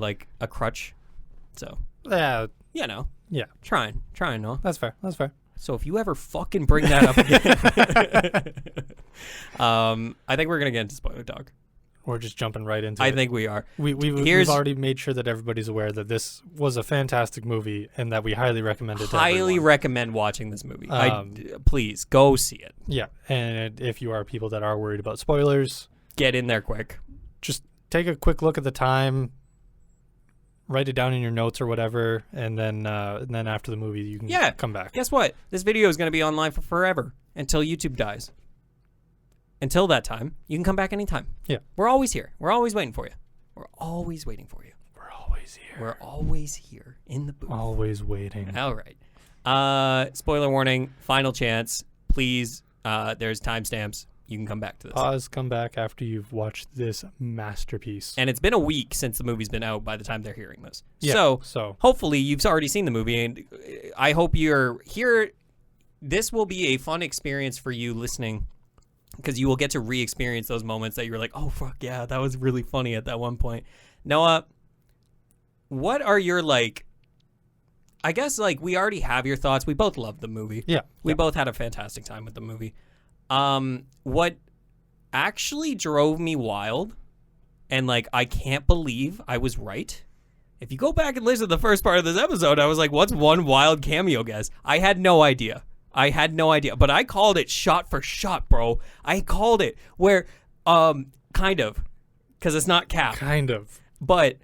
crutch. So, yeah. You know. Yeah. Trying, no. That's fair. So if you ever fucking bring that up again. I think we're going to get into spoiler talk. We're just jumping right into it. I think we are. We've already made sure that everybody's aware that this was a fantastic movie and that we highly recommend it to everyone. Highly recommend watching this movie. Please, go see it. Yeah, and if you are people that are worried about spoilers, get in there quick. Just take a quick look at the time, write it down in your notes or whatever, and then after the movie you can come back. Guess what? This video is going to be online for forever until YouTube dies. Until that time, you can come back anytime. Yeah. We're always here. We're always waiting for you. We're always waiting for you. We're always here. We're always here in the booth. Always waiting. All right. Spoiler warning, final chance. Please, there's timestamps. You can come back to this. Pause, come back after you've watched this masterpiece. And it's been a week since the movie's been out by the time they're hearing this. Yeah, so hopefully you've already seen the movie, and I hope you're here. This will be a fun experience for you listening, because you will get to re-experience those moments that you were like, oh, fuck, yeah, that was really funny at that one point. Noah, what are your, like, I guess, like, we already have your thoughts. We both loved the movie. Yeah. We both had a fantastic time with the movie. What actually drove me wild, and, like, I can't believe I was right. If you go back and listen to the first part of this episode, I was like, what's one wild cameo guess? I had no idea. But I called it shot for shot, bro. I called it where, kind of, because it's not Cap. Kind of. But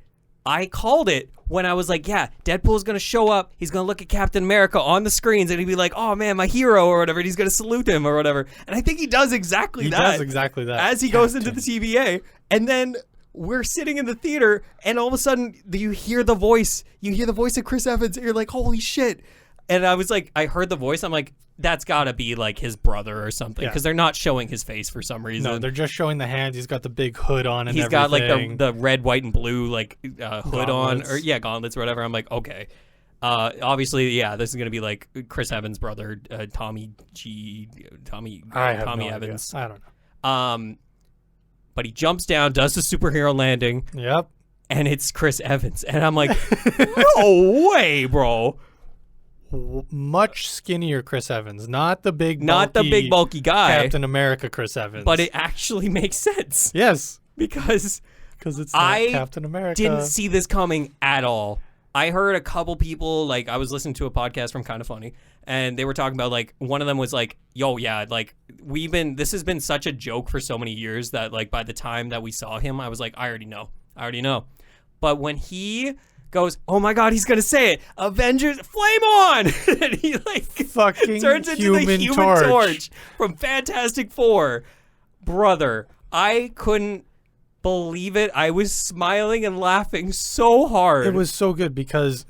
I called it when I was like, yeah, Deadpool's going to show up. He's going to look at Captain America on the screens and he'd be like, oh man, my hero or whatever. And he's going to salute him or whatever. And I think he does exactly that. He does exactly that. As he goes into the TVA. And then we're sitting in the theater and all of a sudden you hear the voice. You hear the voice of Chris Evans and you're like, holy shit. And I was like, I heard the voice. I'm like, that's got to be like his brother or something because they're not showing his face for some reason. No, they're just showing the hands. He's got the big hood on and he's everything. got like the red, white, and blue like hood on or gauntlets or whatever. I'm like, okay. Obviously, this is gonna be like Chris Evans' brother, Tommy Evans. I don't know. But he jumps down, does the superhero landing. Yep. And it's Chris Evans, and I'm like, no way, bro. Much skinnier Chris Evans, not the big bulky guy, Captain America Chris Evans. But it actually makes sense. Yes, because it's not Captain America. Didn't see this coming at all. I heard a couple people, like I was listening to a podcast from Kinda Funny, and they were talking about like one of them was like, yo, yeah, like this has been such a joke for so many years that like by the time that we saw him, I was like, I already know. But when he goes, oh my god, he's gonna say it, Avengers, flame on, and he like fucking turns into the Human Torch from Fantastic Four. Brother, I couldn't believe it. I was smiling and laughing so hard. It was so good because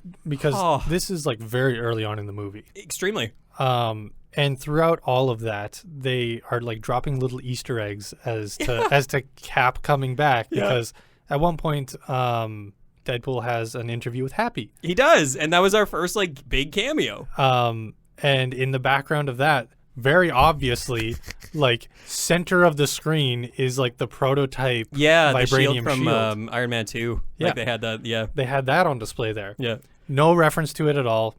this is like very early on in the movie. Extremely. And throughout all of that, they are like dropping little Easter eggs as to Cap coming back because at one point Deadpool has an interview with Happy. He does, and that was our first like big cameo. And in the background of that, very obviously, like center of the screen is like the prototype vibranium the shield from shield. Iron Man 2. Yeah. Like they had that. Yeah, they had that on display there. Yeah, no reference to it at all.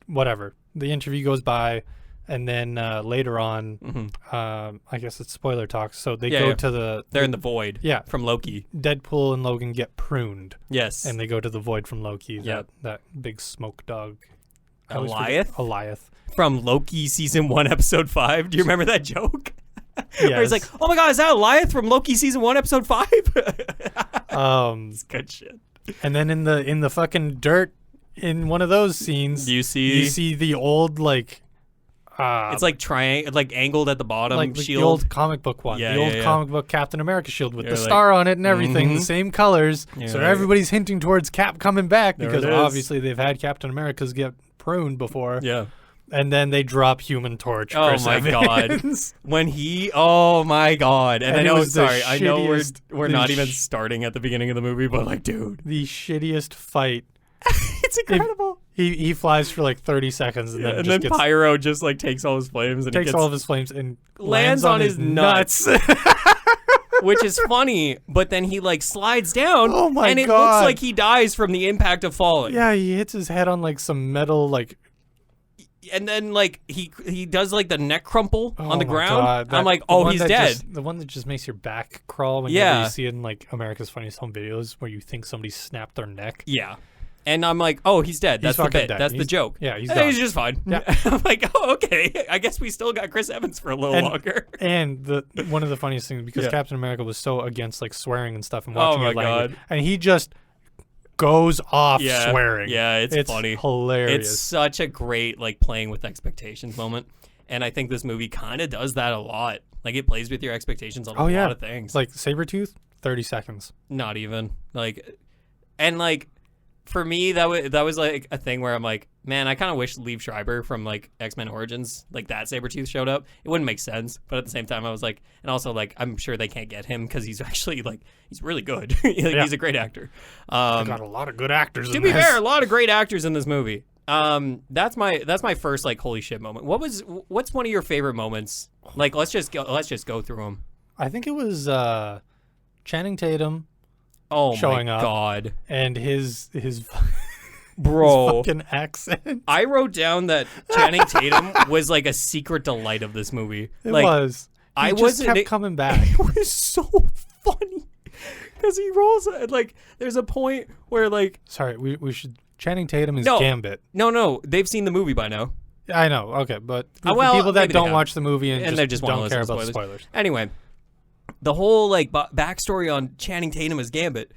Whatever. The interview goes by, and then later on, I guess it's spoiler talk. So they go to they're in the void. Yeah, from Loki. Deadpool and Logan get pruned. Yes, and they go to the void from Loki. That big smoke dog. Goliath from Loki season 1 episode 5. Do you remember that joke? Yes. Where he's like, oh my god, is that Goliath from Loki season 1 episode 5? It's good shit. And then in the fucking dirt in one of those scenes, you see the old like it's like angled at the bottom, like shield. The old comic book one. The old comic book Captain America shield with the star on it and everything, the same colors. So everybody's hinting towards Cap coming back because obviously they've had Captain America's get pruned before. Yeah. And then they drop Human Torch. Oh my god! When oh my god! And I know, I know we're not even starting at the beginning of the movie, but like, dude, the shittiest fight. It's incredible. He flies for like 30 seconds and then Pyro just like takes all his flames and all of his flames and lands on his nuts. Which is funny, but then he like slides down and it looks like he dies from the impact of falling. Yeah, he hits his head on like some metal like. And then, like, he does, like, the neck crumple on the ground. I'm like, he's dead. The one that just makes your back crawl whenever you see it in, like, America's Funniest Home Videos where you think somebody snapped their neck. Yeah. And I'm like, oh, he's dead. That's the bit. That's the joke. Yeah, he's He's just fine. Yeah. I'm like, oh, okay. I guess we still got Chris Evans for a little longer. And one of the funniest things, because Captain America was so against, like, swearing and stuff and watching your language. And he just goes off swearing. Yeah, it's funny. Hilarious. It's such a great like playing with expectations moment. And I think this movie kind of does that a lot. Like it plays with your expectations on a lot of things. Like Sabretooth, 30 seconds. Not even. Like and like for me that was like a thing where I'm like, man, I kind of wish Liev Schreiber from like X-Men Origins, like that Sabretooth showed up. It wouldn't make sense, but at the same time I was like, and also like I'm sure they can't get him because he's actually like he's really good. He's a great actor. They got a lot of good actors. To be fair, a lot of great actors in this movie. That's my first like holy shit moment. What's one of your favorite moments? Like let's just go through them. I think it was Channing Tatum. Showing up. God. And his bro his fucking accent. I wrote down that Channing Tatum was like a secret delight of this movie. It was. He just kept coming back. It was so funny because he rolls like. There's a point where like. Sorry, we should. Channing Tatum is Gambit. No, they've seen the movie by now. I know. Okay, but people that don't watch the movie and they just don't care about the spoilers. Anyway. The whole like backstory on Channing Tatum as Gambit,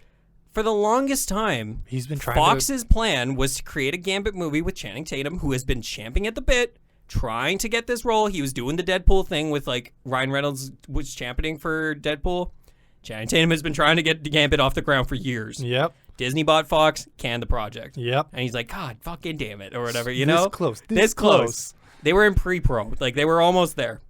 for the longest time, He's been trying Fox's plan was to create a Gambit movie with Channing Tatum, who has been champing at the bit, trying to get this role. He was doing the Deadpool thing with, like, Ryan Reynolds was championing for Deadpool. Channing Tatum has been trying to get Gambit off the ground for years. Yep. Disney bought Fox, canned the project. Yep. And he's like, God fucking damn it, or whatever, you know? This close. They were in pre-pro. Like, they were almost there.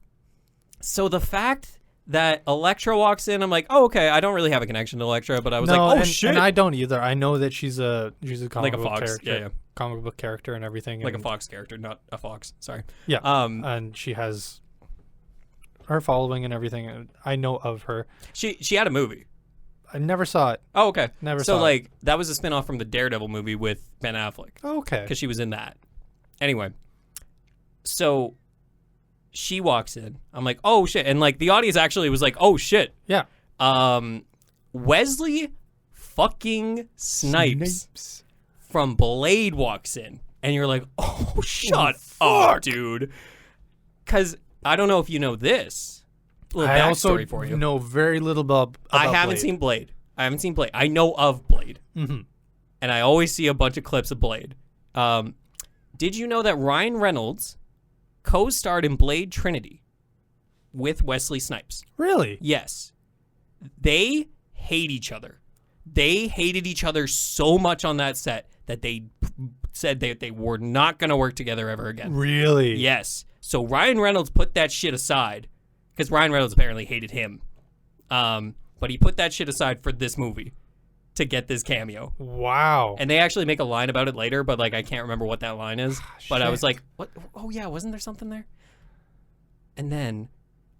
So the fact that Elektra walks in, I'm like, oh, okay, I don't really have a connection to Elektra, but I was shit. And I don't either. I know that she's a comic Like a book Fox. character. Yeah. Comic book character and everything. Like a and, Fox character, not a fox. Sorry. Yeah. And she has her following and everything. And I know of her. She had a movie. I never saw it. Oh, okay. Never so saw like it. that was a spinoff from the Daredevil movie with Ben Affleck. Oh, okay. Because she was in that. Anyway, so she walks in. I'm like, oh shit, and like the audience actually was like, oh shit. Yeah. Wesley fucking Snipes from Blade walks in, and you're like, oh, shut up, dude. Because I don't know if you know this. A little I also backstory for you. know very little about I haven't Blade. seen Blade. I know of Blade. Mm-hmm. And I always see a bunch of clips of Blade. Did you know that Ryan Reynolds co-starred in Blade Trinity with Wesley Snipes? Really? Yes. They hate each other. They hated each other so much on that set that they said that they were not going to work together ever again. Really? Yes. So Ryan Reynolds put that shit aside because Ryan Reynolds apparently hated him. But he put that shit aside for this movie to get this cameo. Wow. And they actually make a line about it later, but like I can't remember what that line is. But I was like, what? Oh yeah, wasn't there something there? And then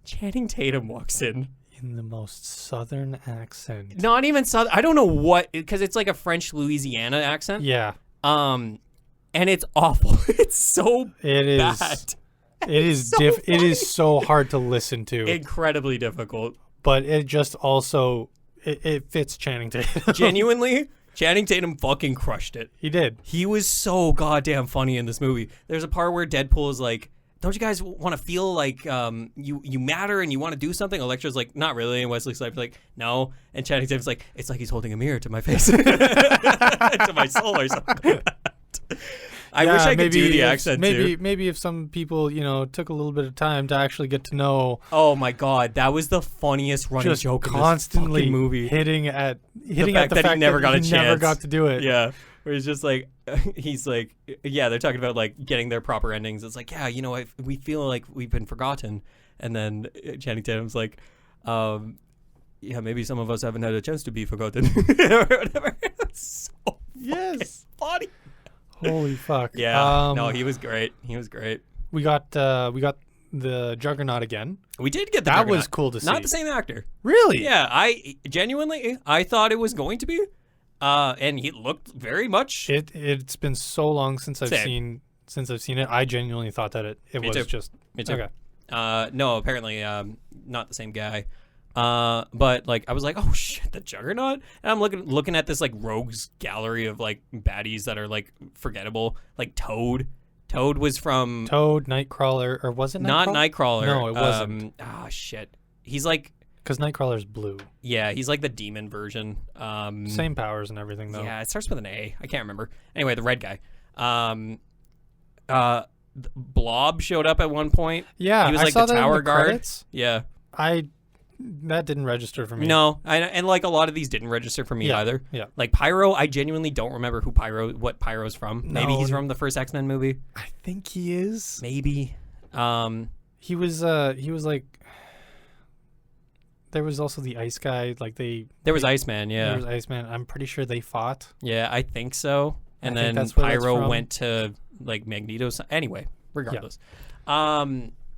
Channing Tatum walks in. In the most southern accent. Not even southern. I don't know what, because it's like a French Louisiana accent. Yeah. And it's awful. It's so It is. bad. It is It is so hard to listen to. Incredibly difficult. But it just also it fits Channing Tatum. Genuinely, Channing Tatum fucking crushed it. He did. He was so goddamn funny in this movie. There's a part where Deadpool is like, don't you guys want to feel like you matter and you want to do something? Elektra's like, not really. And Wesley Snipes like, no. And Channing Tatum's like, it's like he's holding a mirror to my face. To my soul or something. I wish I could do the accent too. Maybe if some people, took a little bit of time to actually get to know. Oh my god, that was the funniest running just joke constantly in this fucking movie. hitting at the fact that he never got a chance. Never got to do it. Yeah, where he's just like, he's like, yeah, they're talking about like getting their proper endings. It's like, yeah, we feel like we've been forgotten, and then Channing Tatum's like, yeah, maybe some of us haven't had a chance to be forgotten, or whatever. It's so funny. Holy fuck. Yeah. No, he was great. He was great. We got the Juggernaut again. We did get the That Juggernaut. was cool to see. Not the same actor. Really? Yeah, I genuinely thought it was going to be. And he looked very much. It's been so long since I've Same. seen it. I genuinely thought that it was too. just Me too. okay. No, apparently not the same guy. But like I was like, oh shit, the Juggernaut. And I'm looking at this like rogues gallery of like baddies that are like forgettable. Like Toad. Toad was from Toad, Nightcrawler, or was it not Nightcrawler? Nightcrawler? No, it wasn't. Shit. He's like, because Nightcrawler's blue. yeah, he's like the demon version. Same powers and everything though. Yeah, it starts with an A. I can't remember. Anyway, the red guy. Blob showed up at one point. Yeah, he was I like saw the that in tower the guard. credits. Yeah. That didn't register for me. No, and like a lot of these didn't register for me either. Yeah. Like Pyro, I genuinely don't remember what Pyro's from. Maybe he's from the first X-Men movie. I think he is. Maybe. He was like. There was also the ice guy. Like there was Iceman. Yeah. There was Iceman. I'm pretty sure they fought. Yeah, I think so. And I think then that's where that's Pyro from. went to like Magneto. Anyway, regardless.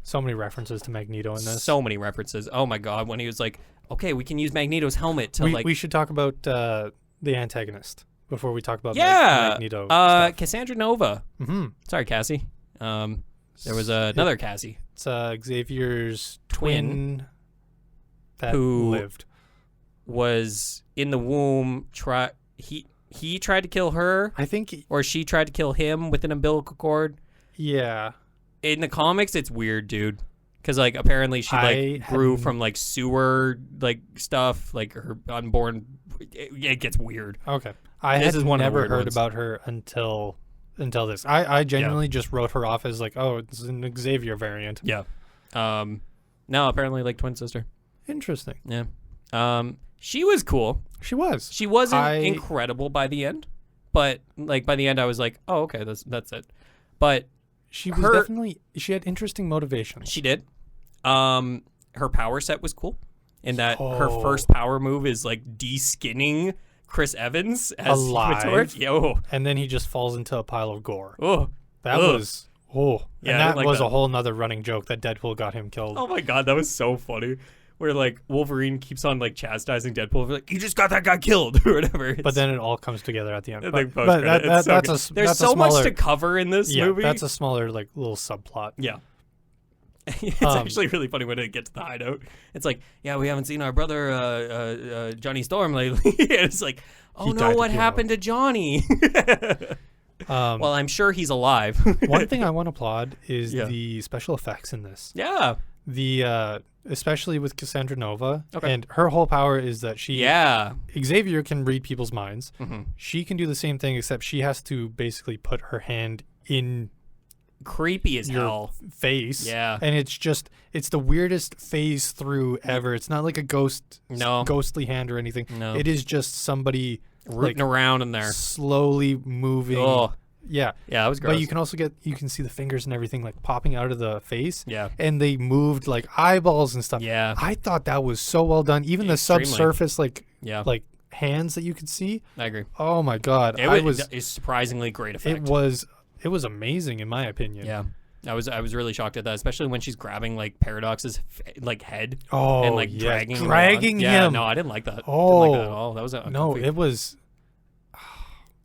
So many references to Magneto in this. So many references. Oh my god, when he was like, okay, we can use Magneto's helmet to we should talk about the antagonist before we talk about Magneto. Yeah. Cassandra Nova. Mm-hmm. Sorry, Cassie. There was another Cassie. It's Xavier's twin that who lived. Was in the womb. He tried to kill her. I think. Or she tried to kill him with an umbilical cord. Yeah. In the comics, it's weird, dude. Because like apparently she like grew from like sewer like stuff, like her unborn it gets weird. Okay. I This had is one of the never weird heard ones. about her until this. I genuinely just wrote her off as like, oh, it's an Xavier variant. Yeah. No, apparently like twin sister. Interesting. Yeah. She was cool. She was. She wasn't incredible by the end, but like by the end I was like, oh, okay, that's it. But she was definitely, she had interesting motivations. she did. Her power set was cool in that her first power move is like de-skinning Chris Evans as alive. Torch. Yo. And then he just falls into a pile of gore. Oh. That was Yeah, and I that didn't like was that. a whole nother running joke that Deadpool got him killed. Oh my god, that was so funny. Where like Wolverine keeps on like chastising Deadpool, like you just got that guy killed or whatever. But then it all comes together at the end. There's That's so a smaller, much to cover in this movie. That's a smaller like little subplot. Yeah. It's actually really funny when it gets to the hideout. It's like, yeah, we haven't seen our brother Johnny Storm lately. It's like, oh He no, died what to happened to Johnny? Well, I'm sure he's alive. One thing I want to applaud is Yeah. the special effects in this. Yeah. The especially with Cassandra Nova, Okay. and her whole power is that Yeah. Xavier can read people's minds. Mhm. She can do the same thing, except she has to basically put her hand in Creepy as your hell. face. Yeah. And it's the weirdest phase through ever. It's not like a ghostly hand or anything. No. It is just somebody Rooting around in there. slowly moving. Oh. Yeah. Yeah, that was gross. But you can see the fingers and everything like popping out of the face. Yeah. And they moved like eyeballs and stuff. Yeah. I thought that was so well done. Even the Extremely. subsurface like Yeah. hands that you could see. I agree. Oh my god. It's surprisingly great effect. It was amazing in my opinion. Yeah. I was really shocked at that, especially when she's grabbing like Paradox's head Oh, and like yeah. dragging dragging him. Yeah, him. no, I didn't like that. Oh. Didn't like that at all. That was No, uncomfy. it was.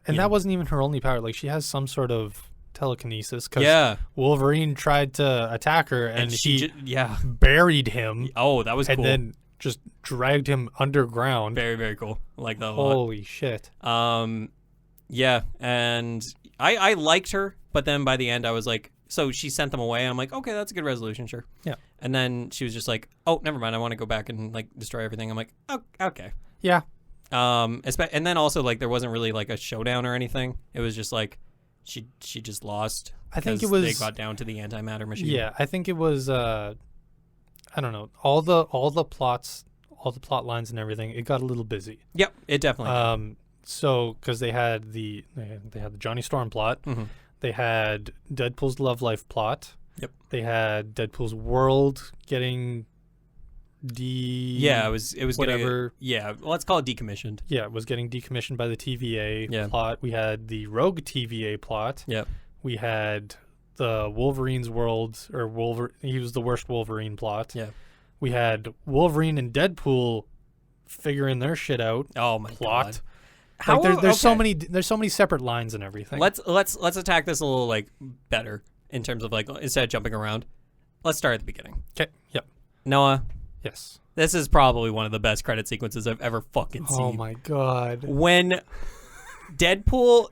And Yeah. that wasn't even her only power. Like she has some sort of telekinesis because Yeah, Wolverine tried to attack her and he yeah. buried him Oh, that was and cool. then just dragged him underground. Very, very cool. I like that a lot. Holy shit. Yeah, and I liked her, but then by the end I was like, so she sent them away, and I'm like, okay, that's a good resolution, sure. Yeah. And then she was just like, oh, never mind, I want to go back and like destroy everything. I'm like, oh, okay. Yeah. And then also like there wasn't really like a showdown or anything. It was just like she just lost. I think it 'cause was they got down to the antimatter machine. Yeah, I think it was I don't know. All the plot lines and everything, it got a little busy. Yep, it definitely. So cuz they had the Johnny Storm plot. Mhm. They had Deadpool's love life plot. Yep. They had Deadpool's world getting Yeah, it was whatever. Yeah, let's call it decommissioned. Yeah, it was getting decommissioned by the TVA Yeah. plot. We had the Rogue TVA plot. Yep. We had the Wolverine's world, or he was the worst Wolverine plot. Yeah. We had Wolverine and Deadpool figuring their shit out. Oh my Plot. god. Like there's so okay. many separate lines and everything. Let's attack this a little like better in terms of like instead of jumping around. Let's start at the beginning. Okay. Yep. Noah, Yes. this is probably one of the best credit sequences I've ever fucking seen. Oh my god. When Deadpool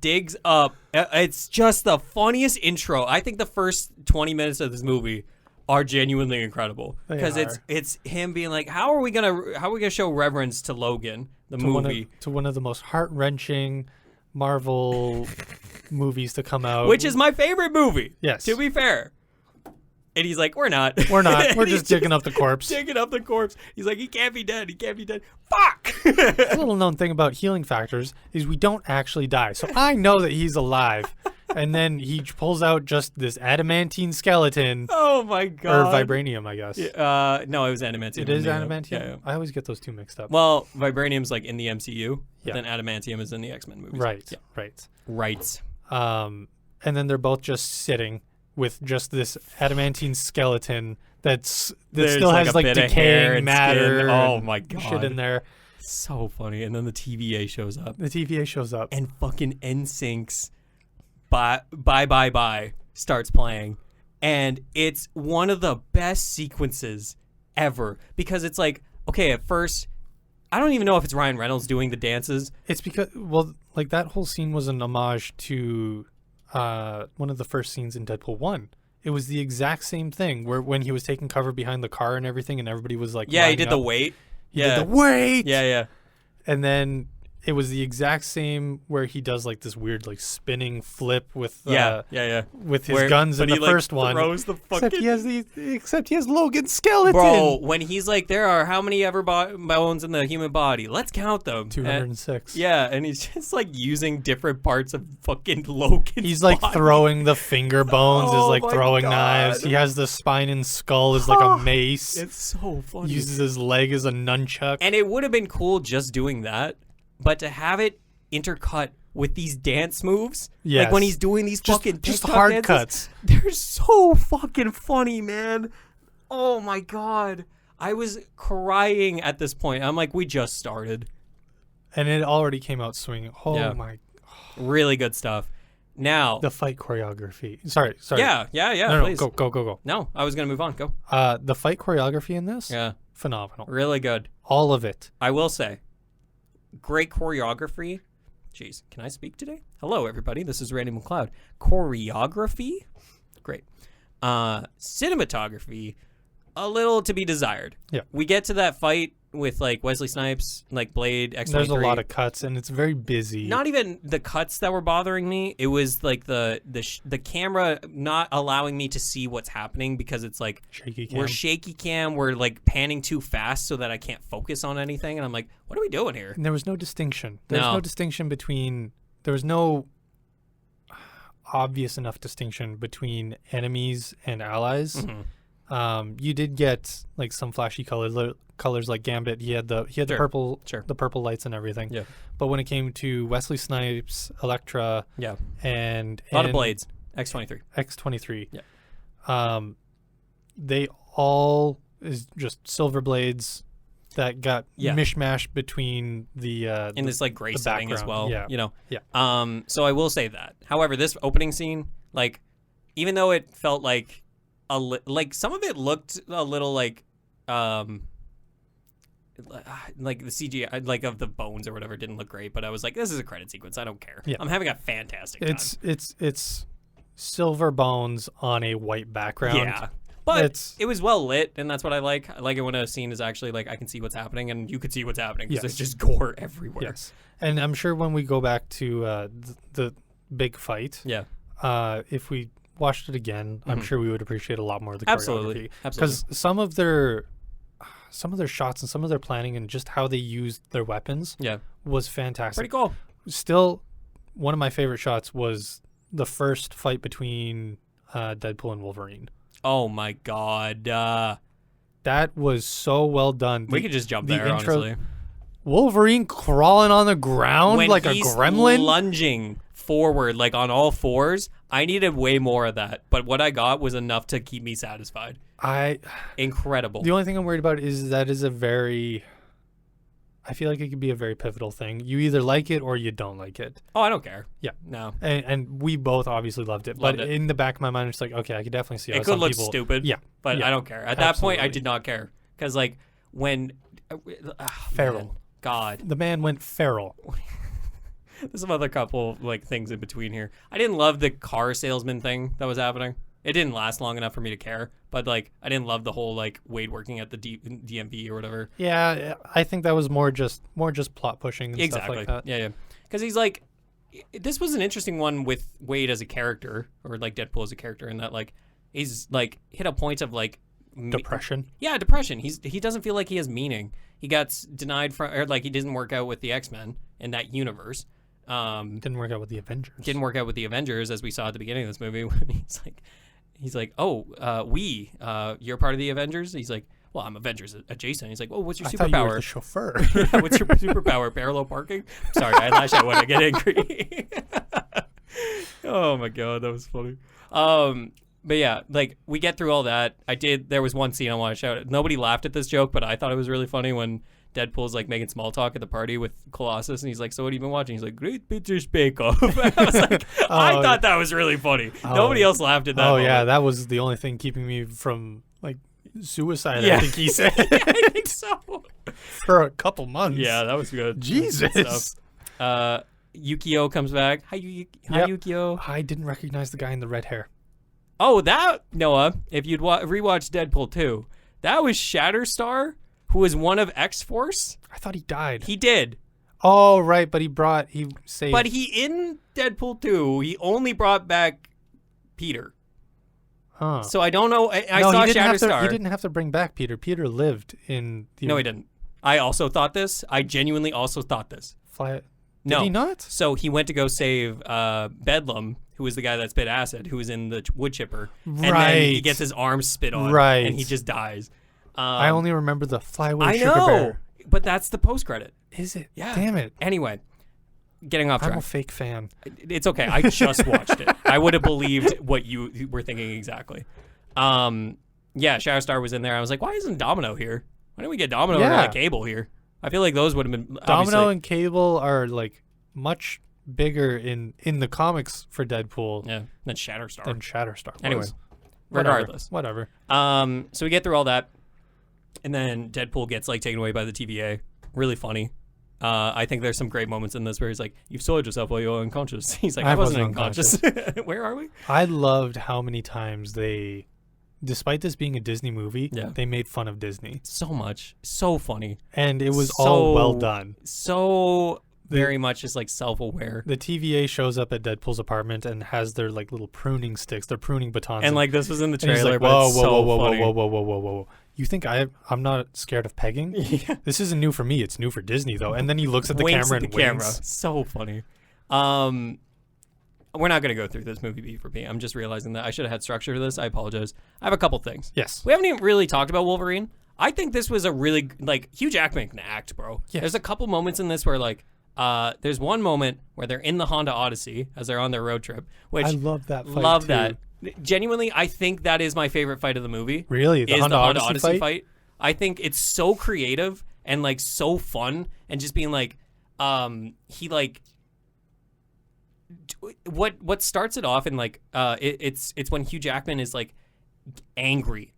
digs up, it's just the funniest intro. I think the first 20 minutes of this movie are genuinely incredible They because are. it's him being like, how are we gonna show reverence to Logan, the movie, to one of the most heart-wrenching Marvel movies to come out. which is my favorite movie. Yes. To be fair. And he's like, we're not. We're not. We're And just he's digging up the corpse. digging up the corpse. He's like, he can't be dead. He can't be dead. Fuck. A little known thing about healing factors is we don't actually die. So I know that he's alive. And then he pulls out just this adamantine skeleton, Oh my god. or vibranium, I guess. No, it was adamantium. It is Yeah. adamantium? Yeah. I always get those two mixed up. Well, vibranium's like in the MCU, Yeah. then adamantium is in the X-Men movies. Right, Yeah. right. Right. And then they're both just sitting with just this adamantine skeleton that There's still has a like bit of hair decaying and matter. skin. Oh and my god. shit in there. So funny. And then the TVA shows up. The TVA shows up. And fucking NSYNC's Bye starts playing. And it's one of the best sequences ever. Because it's like, okay, at first, I don't even know if it's Ryan Reynolds doing the dances. It's because, well, like that whole scene was an homage to one of the first scenes in Deadpool 1. It was the exact same thing where when he was taking cover behind the car and everything and everybody was like, Yeah, he lining did the up. wait. He Yeah. did the wait. Yeah. And then it was the exact same where he does like this weird like spinning flip with with his guns in the first one. Throws the fucking... Except he has Logan's skeleton. Bro, when he's like, there are how many ever bones in the human body? Let's count them. 206. And he's just like using different parts of fucking Logan's He's like body. throwing the finger bones is like throwing God. knives. He has the spine and skull is like a mace. It's so funny. Uses his leg as a nunchuck. And it would have been cool just doing that. But to have it intercut with these dance moves, like when he's doing these fucking just TikTok hard dances, cuts. They're so fucking funny, man. Oh my God. I was crying at this point. I'm like, we just started. And it already came out swinging. Oh my. Really good stuff. Now. The fight choreography. Sorry. Yeah, No, please. Go. No, I was going to move on. Go. The fight choreography in this? Yeah. Phenomenal. Really good. All of it. I will say. Great choreography. Jeez, can I speak today? Hello, everybody. This is Randy McLeod. Choreography, great. Cinematography, a little to be desired. Yeah. We get to that fight with like Wesley Snipes, like Blade, X-23. There's a lot of cuts, and it's very busy. Not even the cuts that were bothering me. It was like the camera not allowing me to see what's happening because it's like shaky cam. We're shaky cam. We're like panning too fast so that I can't focus on anything. And I'm like, what are we doing here? And there was no distinction. There was no distinction between. There was no obvious enough distinction between enemies and allies. Mm-hmm. You did get like some flashy colors like Gambit. He had the purple the purple lights and everything. Yeah. But when it came to Wesley Snipes, Elektra, and a lot of blades, X-23. Yeah. They all is just silver blades that got mishmashed between the in this like gray setting as well. Yeah. You know. Yeah. So I will say that. However, this opening scene, like, even though it felt like like some of it looked a little like the CGI like of the bones or whatever didn't look great, but I was like, this is a credit sequence. I don't care. Yeah. I'm having a fantastic time. It's silver bones on a white background. Yeah. But it was well lit, and that's what I like. I like it when a scene is actually like I can see what's happening, and you can see what's happening because there's just gore everywhere. Yes. And I'm sure when we go back to the big fight, if we watched it again, I'm sure we would appreciate a lot more of the choreography. Absolutely. Because some of their shots and some of their planning and just how they used their weapons was fantastic. Pretty cool. Still, one of my favorite shots was the first fight between Deadpool and Wolverine. Oh my God. That was so well done. We could just jump there, honestly. Wolverine crawling on the ground when like a gremlin. Lunging forward like on all fours. I needed way more of that, but what I got was enough to keep me satisfied. Incredible. The only thing I'm worried about is that is I feel like it could be a very pivotal thing. You either like it or you don't like it. Oh, I don't care. Yeah. No. And we both obviously loved it. But in the back of my mind, it's like, okay, I could definitely see how it could look stupid. Yeah. But I don't care. At that point, I did not care. Because, like, when... feral. Man, God. The man went feral. There's some other couple, like, things in between here. I didn't love the car salesman thing that was happening. It didn't last long enough for me to care, but like I didn't love the whole like Wade working at the DMV or whatever. Yeah, I think that was more just plot pushing and stuff like that. Yeah. Because he's like, this was an interesting one with Wade as a character, or like Deadpool as a character, in that like he's like hit a point of like depression. Yeah, depression. He doesn't feel like he has meaning. He got denied from, or like he didn't work out with the X-Men in that universe. Didn't work out with the Avengers. Didn't work out with the Avengers, as we saw at the beginning of this movie when he's like, oh, you're part of the Avengers? He's like, well, I'm Avengers adjacent. He's like, oh, what's your superpower? I thought you were the chauffeur. Yeah, what's your superpower? Parallel parking? Sorry, I lash out when I get angry. Oh my God, that was funny. But yeah, like we get through all that. There was one scene I want to shout out. Nobody laughed at this joke, but I thought it was really funny when Deadpool's like making small talk at the party with Colossus, and he's like, so what have you been watching? He's like, Great British Bake Off. I was like, I thought that was really funny. Nobody else laughed at that. Oh yeah, that was the only thing keeping me from like suicide. Yeah. I think he said. Yeah, I think so. For a couple months. Yeah, that was good. Jesus. Yukio comes back. Hi, Yukio. I didn't recognize the guy in the red hair. Oh, that, Noah, if you'd rewatch Deadpool 2, that was Shatterstar, who was one of X-Force. I thought he died. He did. Oh, right, but he saved. But in Deadpool 2, he only brought back Peter. Huh. So I don't know. I No, saw he didn't Shatterstar. He didn't have to bring back Peter. Peter lived in the... No, he didn't. I also thought this. I genuinely also thought this. Did he not? So he went to go save Bedlam, who was the guy that spit acid, who was in the wood chipper. Right. And then he gets his arm spit on. Right. And he just dies. I only remember the Flyaway I Sugar know. Bear. But that's the post-credit. Is it? Yeah. Damn it. Anyway, getting off I'm track. a fake fan. It's okay. I just watched it. I would have believed what you were thinking exactly. Yeah, Shatterstar was in there. I was like, why isn't Domino here? Why didn't we get Domino or like Cable here? I feel like those would have been Domino and Cable are like much bigger in the comics for Deadpool than Shatterstar. Was. Anyway, regardless. Whatever. So we get through all that, and then Deadpool gets like taken away by the TVA. Really funny. I think there's some great moments in this where he's like, "You've soiled yourself while you were unconscious." He's like, "I wasn't unconscious." Where are we? I loved how many times they, despite this being a Disney movie, they made fun of Disney. So much. So funny. And it was all well done. So very much just like self-aware. The TVA shows up at Deadpool's apartment and has their like little pruning sticks, their pruning batons. And like this was in the trailer, he's like, but it's so funny. Whoa. You think I'm not scared of pegging? Yeah. This isn't new for me. It's new for Disney though. And then he looks at the Winks camera at and the winks. camera. So funny. We're not going to go through this movie beat for beat. I'm just realizing that I should have had structure to this. I apologize. I have a couple things. Yes. We haven't even really talked about Wolverine. I think this was a really, like, Hugh Jackman can act, bro. Yes. There's a couple moments in this where, like, there's one moment where they're in the Honda Odyssey as they're on their road trip, which I love that fight love too. that. Genuinely, I think that is my favorite fight of the movie. Really? The Honda Odyssey fight? I think it's so creative and, like, so fun, and just being like, he, like, what starts it off in like it's when Hugh Jackman is like angry,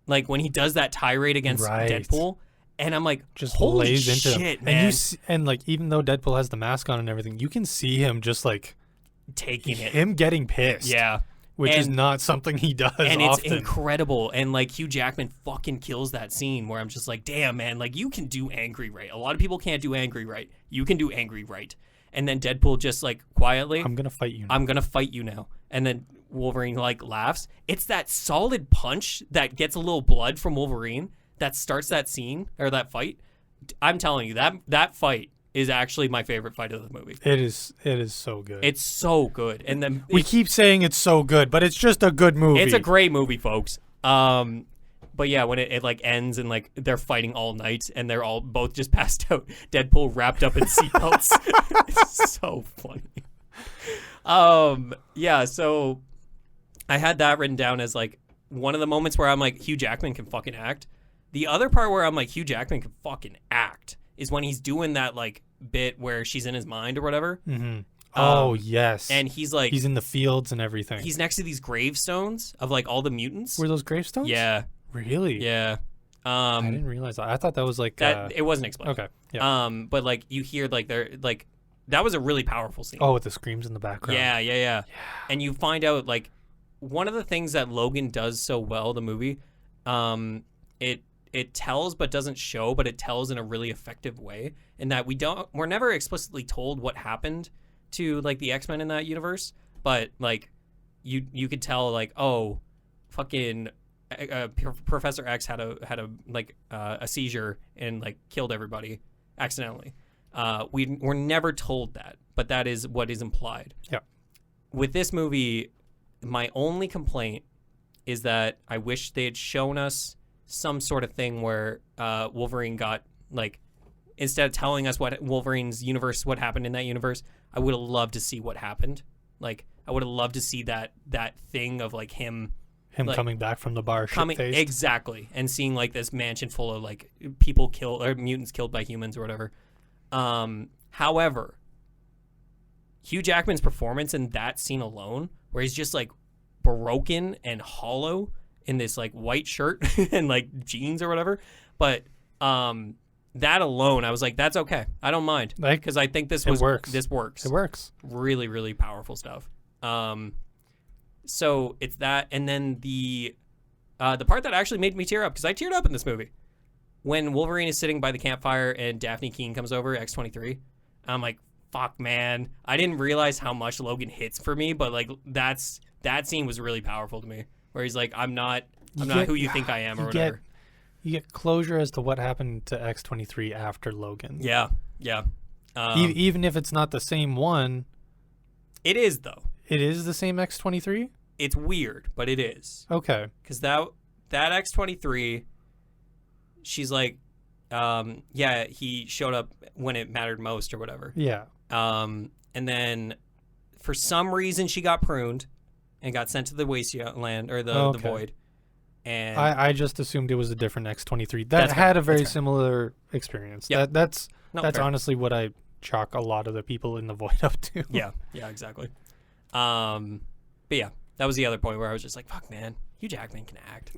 like when he does that tirade against Deadpool, and I'm like, just holy lays into shit, him. man. And like even though Deadpool has the mask on and everything, you can see him just like taking it, him getting pissed. Yeah, which is not something he does and often. It's incredible. And like Hugh Jackman fucking kills that scene where I'm just like, damn, man, like you can do angry right. A lot of people can't do angry right. You can do angry right. And then Deadpool just like quietly, I'm gonna fight you now. I'm gonna fight you now. And then Wolverine like laughs. It's that solid punch that gets a little blood from Wolverine that starts that scene or that fight. I'm telling you, that fight is actually my favorite fight of the movie. It is so good. It's so good. And then we keep saying it's so good, but it's just a good movie. It's a great movie, folks. But yeah, when it like ends and like they're fighting all night and they're all both just passed out, Deadpool wrapped up in seatbelts. It's so funny. Yeah, so I had that written down as like one of the moments where I'm like, Hugh Jackman can fucking act. The other part where I'm like, Hugh Jackman can fucking act is when he's doing that like bit where she's in his mind or whatever. Mm-hmm. Oh yes. And he's like, he's in the fields and everything. He's next to these gravestones of like all the mutants. Were those gravestones? Yeah. Really? Yeah. I didn't realize that. I thought that was like that. It wasn't explained. Okay. Yeah. But like you hear like they're like that was a really powerful scene. Oh, with the screams in the background. Yeah. And you find out like one of the things that Logan does so well, the movie, it tells but doesn't show, but it tells in a really effective way. In that we're never explicitly told what happened to like the X-Men in that universe, but like you could tell like, oh, fucking. Professor X had a seizure and like killed everybody accidentally. We're never told that, but that is what is implied. Yeah. With this movie, my only complaint is that I wish they had shown us some sort of thing where Wolverine got like, instead of telling us what Wolverine's universe, what happened in that universe, I would have loved to see what happened. Like I would have loved to see that thing of like him like, coming back from the bar, shit-faced. Exactly, and seeing like this mansion full of like people killed or mutants killed by humans or whatever. However, Hugh Jackman's performance in that scene alone, where he's just like broken and hollow in this like white shirt and like jeans or whatever, but that alone, I was like, that's okay. I don't mind because I think this works. This works. It works. Really, really powerful stuff. So it's that, and then the part that actually made me tear up, because I teared up in this movie, when Wolverine is sitting by the campfire and Daphne Keane comes over, X-23, I'm like, fuck, man. I didn't realize how much Logan hits for me, but like that scene was really powerful to me. Where he's like, I'm not who you think I am or whatever. You get closure as to what happened to X-23 after Logan. Yeah. Even if it's not the same one. It is, though. It is the same X-23? It's weird, but it is. Okay. Because that X-23, she's like, he showed up when it mattered most or whatever. Yeah. And then for some reason she got pruned and got sent to the wasteland or the void. And I just assumed it was a different X-23. That had a very similar experience. Yep. That's honestly what I chalk a lot of the people in the void up to. Yeah, exactly. But yeah, that was the other point where I was just like, fuck, man, Hugh Jackman can act.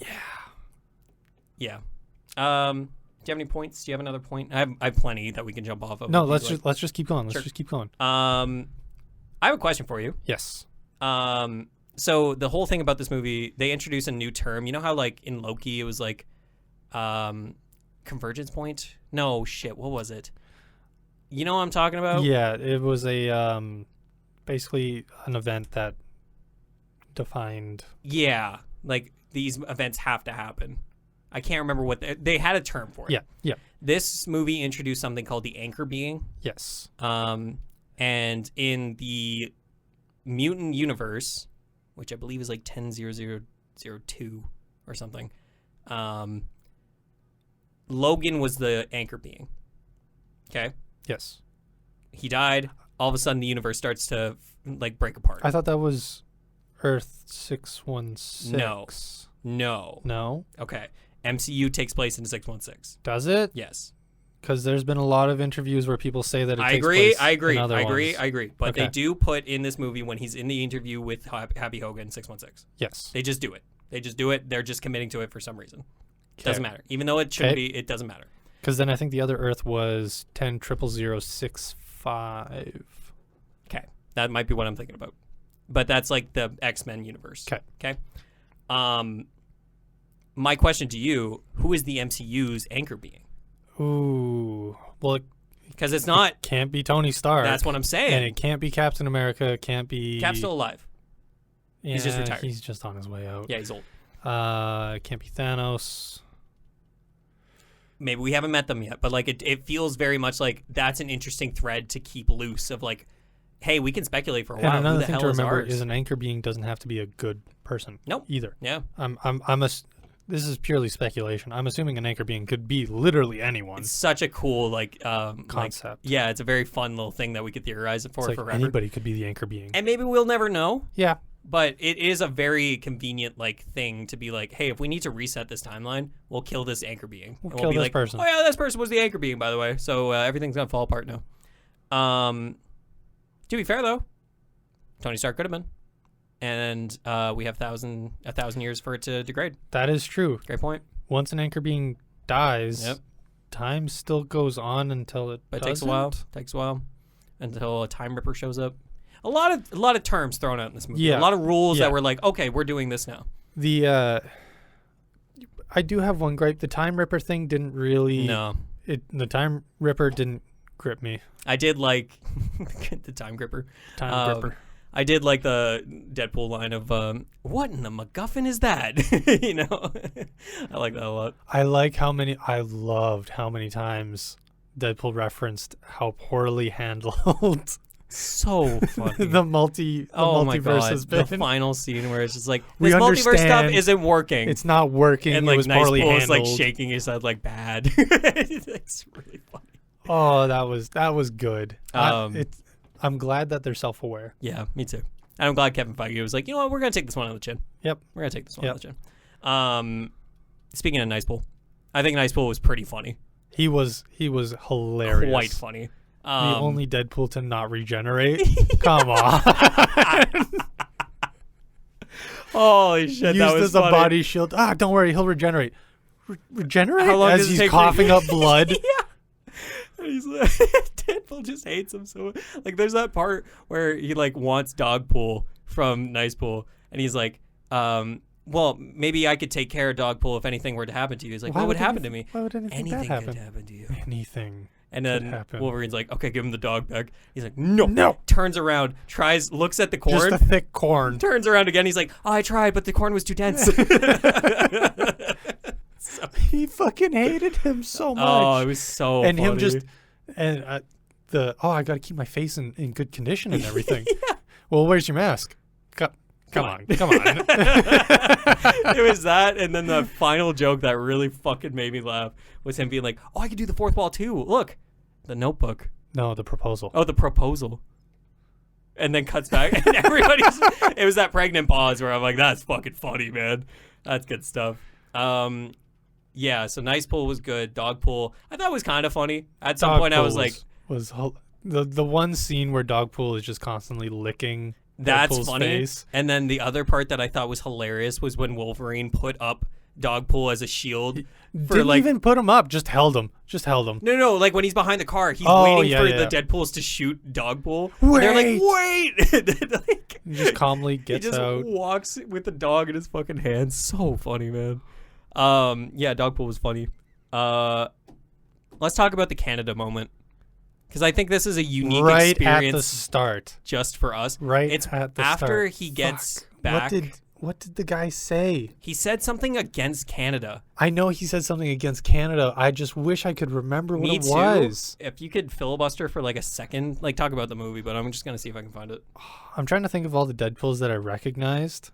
Yeah. Do you have any points? Do you have another point? I have plenty that we can jump off of. No, let's just keep going. Let's just keep going. I have a question for you. Yes. So the whole thing about this movie, they introduce a new term. You know how like in Loki it was like convergence point? No, shit, what was it? You know what I'm talking about? Yeah, it was a basically an event that defined. Yeah, like these events have to happen. I can't remember what they had a term for it. Yeah. This movie introduced something called the anchor being. Yes. And in the mutant universe, which I believe is like 100002 or something, Logan was the anchor being. Okay? Yes. He died. All of a sudden, the universe starts to like break apart. I thought that was Earth 616. No. Okay. MCU takes place in 616. Does it? Yes. Because there's been a lot of interviews where people say that it takes place I agree. in other I ones. agree. But they do put in this movie when he's in the interview with Happy Hogan 616. Yes. They just do it. They're just committing to it for some reason. Doesn't matter. Even though it shouldn't be, it doesn't matter. Because then I think the other Earth was 10,000,065. Okay. That might be what I'm thinking about. But that's like the X-Men universe. Okay. My question to you, who is the MCU's anchor being? Ooh. Well, because it's not. It can't be Tony Stark. That's what I'm saying. And it can't be Captain America. It can't be. Cap's still alive. Yeah, he's just retired. He's just on his way out. Yeah, he's old. It can't be Thanos. Maybe we haven't met them yet, but like it feels very much like that's an interesting thread to keep loose of like, hey, we can speculate for a while. And another Who the thing hell to remember is is an anchor being doesn't have to be a good person. Nope. Either. Yeah. This is purely speculation. I'm assuming an anchor being could be literally anyone. It's such a cool concept. Yeah, it's a very fun little thing that we could theorize it for it's like forever. Anybody could be the anchor being. And maybe we'll never know. Yeah. But it is a very convenient like thing to be like, hey, if we need to reset this timeline, we'll kill this anchor being. We'll and kill be this like, person. Oh yeah, this person was the anchor being, by the way. So everything's gonna fall apart now. To be fair though, Tony Stark could have been, and we have 1,000 years for it to degrade. That is true. Great point. Once an anchor being dies, Yep. time still goes on until it. But it doesn't. takes a while until a time ripper shows up. A lot of terms thrown out in this movie. Yeah. A lot of rules that were like, okay, we're doing this now. I do have one gripe. The time ripper thing didn't really. No. The time ripper didn't grip me. I did like the time gripper. Time gripper. I did like the Deadpool line of, what in the MacGuffin is that? You know? I like that a lot. I loved how many times Deadpool referenced how poorly handled So funny. the multiverse has been. The final scene where it's just like, We this multiverse stuff understand isn't working. It's not working. And it like was Nice poorly Pool's handled. like shaking his head like bad. It's really funny. Oh, that was good. I'm glad that they're self-aware. Yeah, me too. And I'm glad Kevin Feige was like, you know what, we're gonna take this one on the chin. Yep. We're gonna take this one on the chin. Speaking of Nice Pool, I think Nice Pool was pretty funny. He was hilarious. Quite funny. The only Deadpool to not regenerate. Come on. Holy shit, that was Used as funny. a body shield. Don't worry, he'll regenerate. Regenerate? How long as does it he's take coughing up blood. Yeah. And he's like, Deadpool just hates him so much. Like, there's that part where he like wants Dog Pool from Nice Pool, and he's like, well, maybe I could take care of Dog Pool if anything were to happen to you. He's like, what would happen to me? Why would anything bad Anything happen? could happen to you. Anything. And then happen. Wolverine's like, okay, give him the dog back. He's like, no. Turns around, looks at the corn. Just a thick corn. Turns around again. He's like, oh, I tried, but the corn was too dense. He fucking hated him so much. Oh, it was so and funny. him just and I got to keep my face in good condition and everything. Yeah. Well, where's your mask? Come on. It was that, and then the final joke that really fucking made me laugh was him being like, oh, I could do the fourth wall too. Look, the Notebook. No, the proposal. Oh, the proposal. And then cuts back, and everybody's. It was that pregnant pause where I'm like, that's fucking funny, man. That's good stuff. Yeah, so Nice Pool was good. Dog Pool, I thought was kind of funny. At some point, I was like, the one scene where Dogpool is just constantly licking. That's Deadpool's funny. face. And then the other part that I thought was hilarious was when Wolverine put up Dogpool as a shield. Didn't even put him up, just held him. No, like when he's behind the car, he's waiting for the Deadpools to shoot Dogpool. Wait. They're like, wait! Like, He just calmly gets he just out. walks with the dog in his fucking hands. So funny, man. Yeah, Dogpool was funny. Let's talk about the Canada moment. Because I think this is a unique right experience at the start. just for us. Right at the after start. he gets Fuck. back. What did the guy say? He said something against Canada. I know he said something against Canada. I just wish I could remember what it was. If you could filibuster for like a second, like talk about the movie, but I'm just gonna see if I can find it. I'm trying to think of all the Deadpools that I recognized.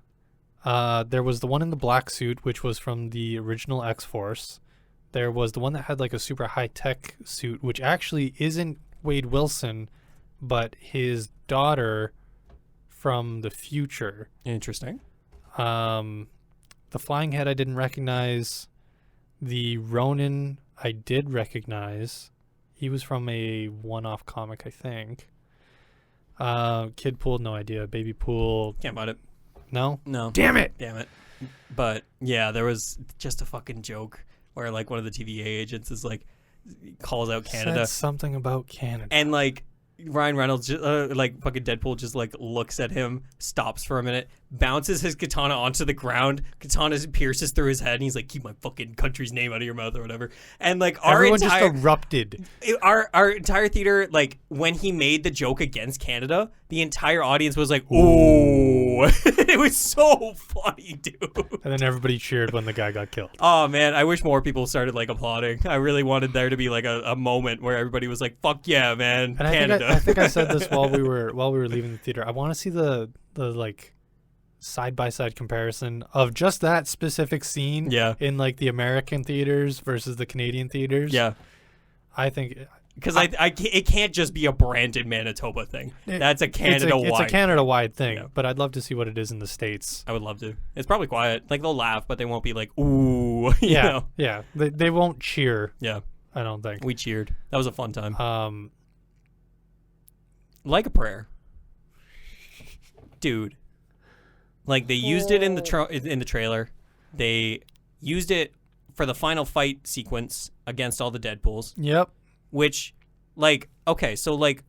There was the one in the black suit, which was from the original X-Force. There was the one that had like a super high-tech suit, which actually isn't Wade Wilson, but his daughter from the future. Interesting. The Flying Head I didn't recognize. The Ronin I did recognize. He was from a one-off comic, I think. Kid Pool, no idea. Baby Pool. Can't find it. No? No. Damn it! But yeah, there was just a fucking joke where like one of the TVA agents is like calls out Canada. Said something about Canada. And like Ryan Reynolds, like fucking Deadpool, just like looks at him, stops for a minute, bounces his katana onto the ground. Katana pierces through his head, and he's like, "Keep my fucking country's name out of your mouth," or whatever. And like everyone just erupted. Our entire theater, like when he made the joke against Canada, the entire audience was like, "Ooh!" It was so funny, dude. And then everybody cheered when the guy got killed. Oh man, I wish more people started like applauding. I really wanted there to be like a moment where everybody was like, "Fuck yeah, man, and Canada!" I think I said this while we were leaving the theater. I want to see the like side-by-side comparison of just that specific scene in like the American theaters versus the Canadian theaters. Yeah. I think because it can't just be a Brandon, Manitoba thing. That's a Canada-wide. It's a Canada-wide thing, yeah. But I'd love to see what it is in the States. I would love to. It's probably quiet. Like they'll laugh, but they won't be like, "Ooh," you know? Yeah. They won't cheer. Yeah. I don't think. We cheered. That was a fun time. Like a Prayer. Dude. Like they used it in the trailer. They used it for the final fight sequence against all the Deadpools. Yep. Which, like, okay, so like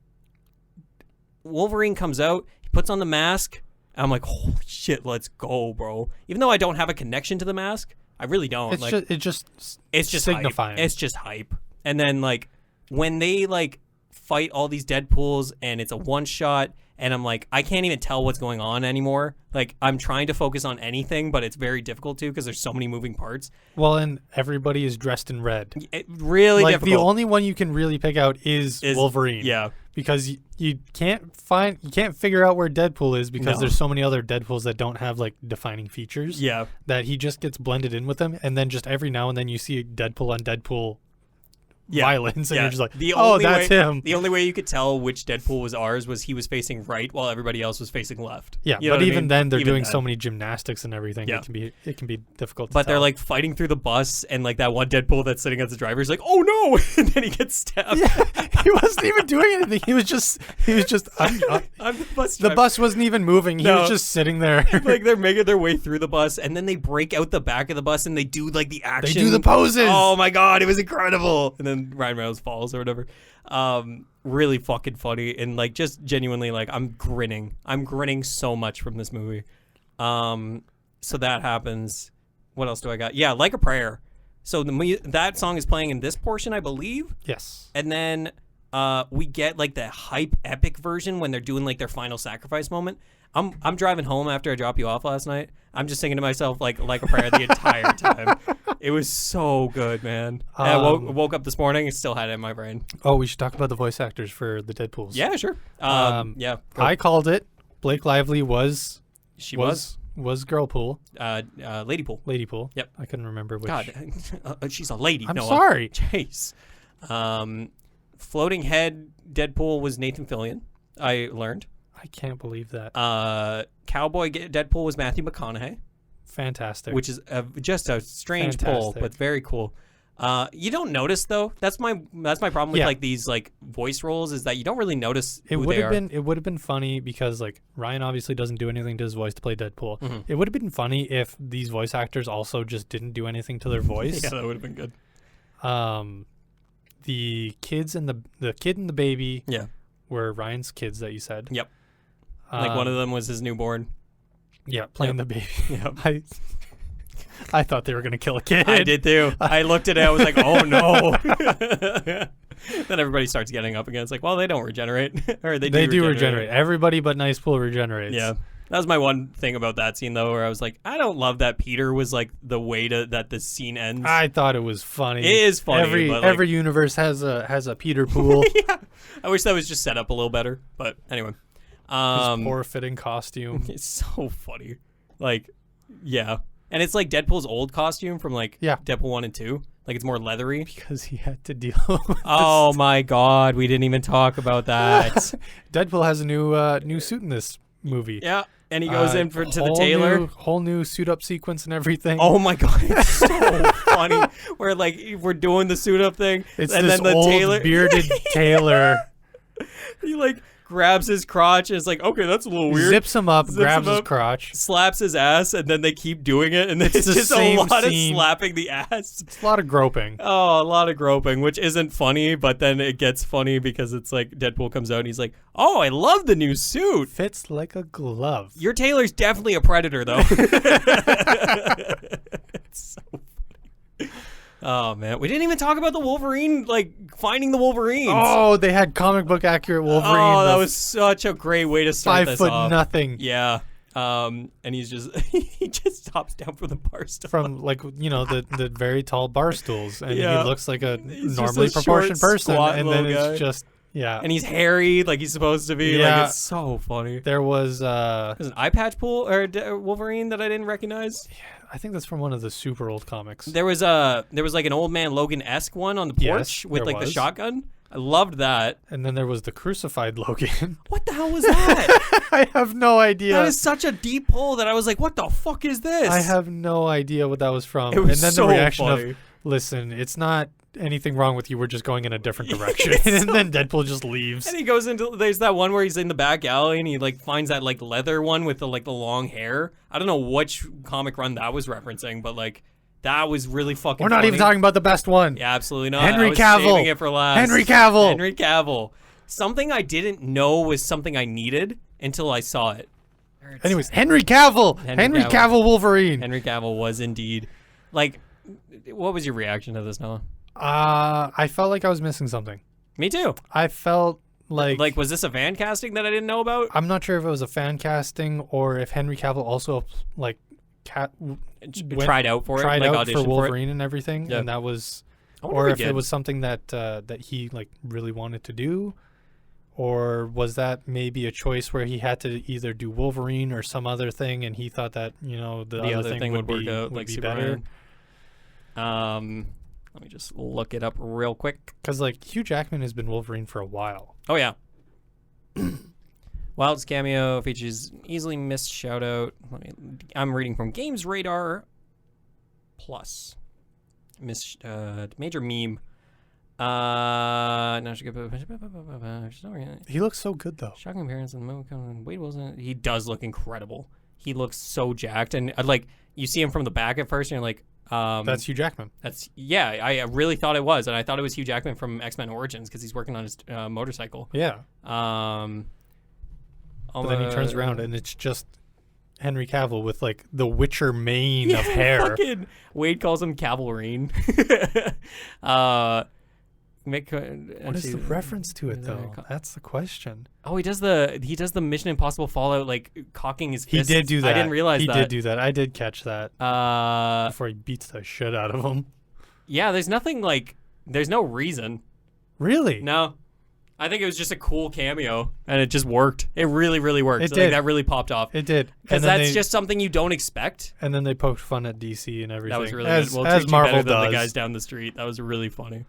Wolverine comes out, he puts on the mask, and I'm like, holy shit, let's go, bro. Even though I don't have a connection to the mask, I really don't. It's just signifying. Hype. It's just hype. And then like when they like fight all these Deadpools and it's a one shot, and I'm like, I can't even tell what's going on anymore. Like, I'm trying to focus on anything, but it's very difficult to because there's so many moving parts. Well, and everybody is dressed in red. Really like, difficult. The only one you can really pick out is Wolverine. Yeah. Because you can't figure out where Deadpool is because there's so many other Deadpools that don't have, like, defining features. Yeah. That he just gets blended in with them, and then just every now and then you see Deadpool on Deadpool violence, and you're just like, that's him. The only way you could tell which Deadpool was ours was he was facing right while everybody else was facing left. Yeah, but even then they're doing so many gymnastics and everything. Yeah. It can be difficult to tell. But they're like fighting through the bus, and like that one Deadpool that's sitting as the driver is like, oh no, and then he gets stabbed. Yeah, he wasn't even doing anything. He was just I'm the bus driver. The bus wasn't even moving. He was just sitting there. Like they're making their way through the bus, and then they break out the back of the bus and they do like the action. They do the poses. Oh my god, it was incredible. And then Ryan Reynolds falls or whatever. Really fucking funny, and like just genuinely like I'm grinning so much from this movie. So that happens. What else do I got? Yeah, Like a Prayer. So that song is playing in this portion, I believe. Yes. And then we get like the hype epic version when they're doing like their final sacrifice moment. I'm driving home after I dropped you off last night. I'm just singing to myself like a prayer the entire time. It was so good, man. And I woke up this morning and still had it in my brain. Oh, we should talk about the voice actors for the Deadpools. Yeah, sure. Yeah. Go. I called it. Blake Lively was Girlpool. Ladypool. Ladypool. Yep. I couldn't remember which. God, she's a lady. I'm Noah. sorry. Jeez. Floating head Deadpool was Nathan Fillion. I learned. I can't believe that. Cowboy Deadpool was Matthew McConaughey. Fantastic. Which is just a strange pull, but very cool. You don't notice though. That's my problem with like these like voice roles is that you don't really notice who they are. It would have been funny because like Ryan obviously doesn't do anything to his voice to play Deadpool. Mm-hmm. It would have been funny if these voice actors also just didn't do anything to their voice. Yeah, that would have been good. The kids and the kid and the baby were Ryan's kids that you said. Yep. Like one of them was his newborn. Yeah, playing the baby. Yep. I thought they were going to kill a kid. I did too. I looked at it. I was like, oh no. Then everybody starts getting up again. It's like, well, they don't regenerate. Or they do regenerate. Everybody but Nice Pool regenerates. Yeah. That was my one thing about that scene, though, where I was like, I don't love that Peter was like the way that the scene ends. I thought it was funny. It is funny. Every universe has a Peter Pool. Yeah. I wish that was just set up a little better. But anyway. His poor fitting costume. It's so funny. Like, yeah. And it's like Deadpool's old costume from like Deadpool 1 and 2. Like it's more leathery. Because he had to deal with Oh my God. We didn't even talk about that. Deadpool has a new suit in this movie. Yeah. And he goes in to the tailor. Whole new suit up sequence and everything. Oh my God. It's so funny. Where like we're doing the suit up thing. It's and this then the old tailor bearded tailor. He like grabs his crotch and it's like, okay, that's a little weird. Zips him up, grabs his crotch, slaps his ass, and then they keep doing it, and it's the just same a lot scene. of slapping the ass. It's a lot of groping. Oh, a lot of groping, which isn't funny, but then it gets funny because it's like Deadpool comes out and he's like, oh, I love the new suit. Fits like a glove. Your tailor's definitely a predator, though. It's so funny. Oh, man. We didn't even talk about the Wolverine, like, finding the Wolverines. Oh, they had comic book accurate Wolverine. Oh, that was such a great way to start this off. 5'0" Yeah. And he's just, he just hops down from the bar stool. From, like, the very tall bar stools. And he looks like a he's normally proportioned person. And then guy. it's just, And he's hairy like he's supposed to be. Yeah. Like, it's so funny. There was There's an eye patch pool or Wolverine that I didn't recognize. Yeah. I think that's from one of the super old comics. There was like an Old Man Logan-esque one on the porch with like the shotgun. I loved that. And then there was the crucified Logan. What the hell was that? I have no idea. That is such a deep pull that I was like, what the fuck is this? I have no idea what that was from. It was and then so the reaction funny. of, listen, it's not anything wrong with you. We're just going in a different direction. And then Deadpool just leaves. And he goes into, there's that one where he's in the back alley and he like finds that like leather one with the long hair. I don't know which comic run that was referencing, but like that was really fucking We're not funny. even talking about the best one. Yeah, absolutely not. Henry I was Cavill. saving it for last. Henry Cavill. Henry Cavill. Something I didn't know was something I needed until I saw it. Anyways, Henry Cavill. Henry Cavill Wolverine. Henry Cavill was indeed. Like, what was your reaction to this, Noah? I felt like I was missing something. Me too. I felt like was this a fan casting that I didn't know about? I'm not sure if it was a fan casting or if Henry Cavill also like tried out for Wolverine and everything, and that was, or if it was something that that he like really wanted to do, or was that maybe a choice where he had to either do Wolverine or some other thing, and he thought that the other thing would work out, would be better. Let me just look it up real quick. Because, like, Hugh Jackman has been Wolverine for a while. Oh, yeah. Wild's cameo features easily missed shout-out. I'm reading from Games Radar Plus. Major meme. He looks so good, though. Shocking appearance in the movie. Wade Wilson. He does look incredible. He looks so jacked. And, like, you see him from the back at first, and you're like, that's Hugh Jackman. I really thought it was, and I thought it was Hugh Jackman from X-Men Origins because he's working on his motorcycle. Yeah. But then he turns around and it's just Henry Cavill with like the Witcher mane of hair. Fucking Wade calls him Cavalrine. What is the reference to it though? That's the question. Oh, he does the Mission Impossible Fallout like cocking his fist. He did do that. I didn't realize that. He did do that. I did catch that. Before he beats the shit out of him. Yeah, there's no reason. Really? No. I think it was just a cool cameo, and it just worked. It really, really worked. It So, did. Like, that really popped off. It did. Because that's just something you don't expect. And then they poked fun at DC and everything. That was really as, good. We'll as treat Marvel you better does. than the guys down the street. That was really funny.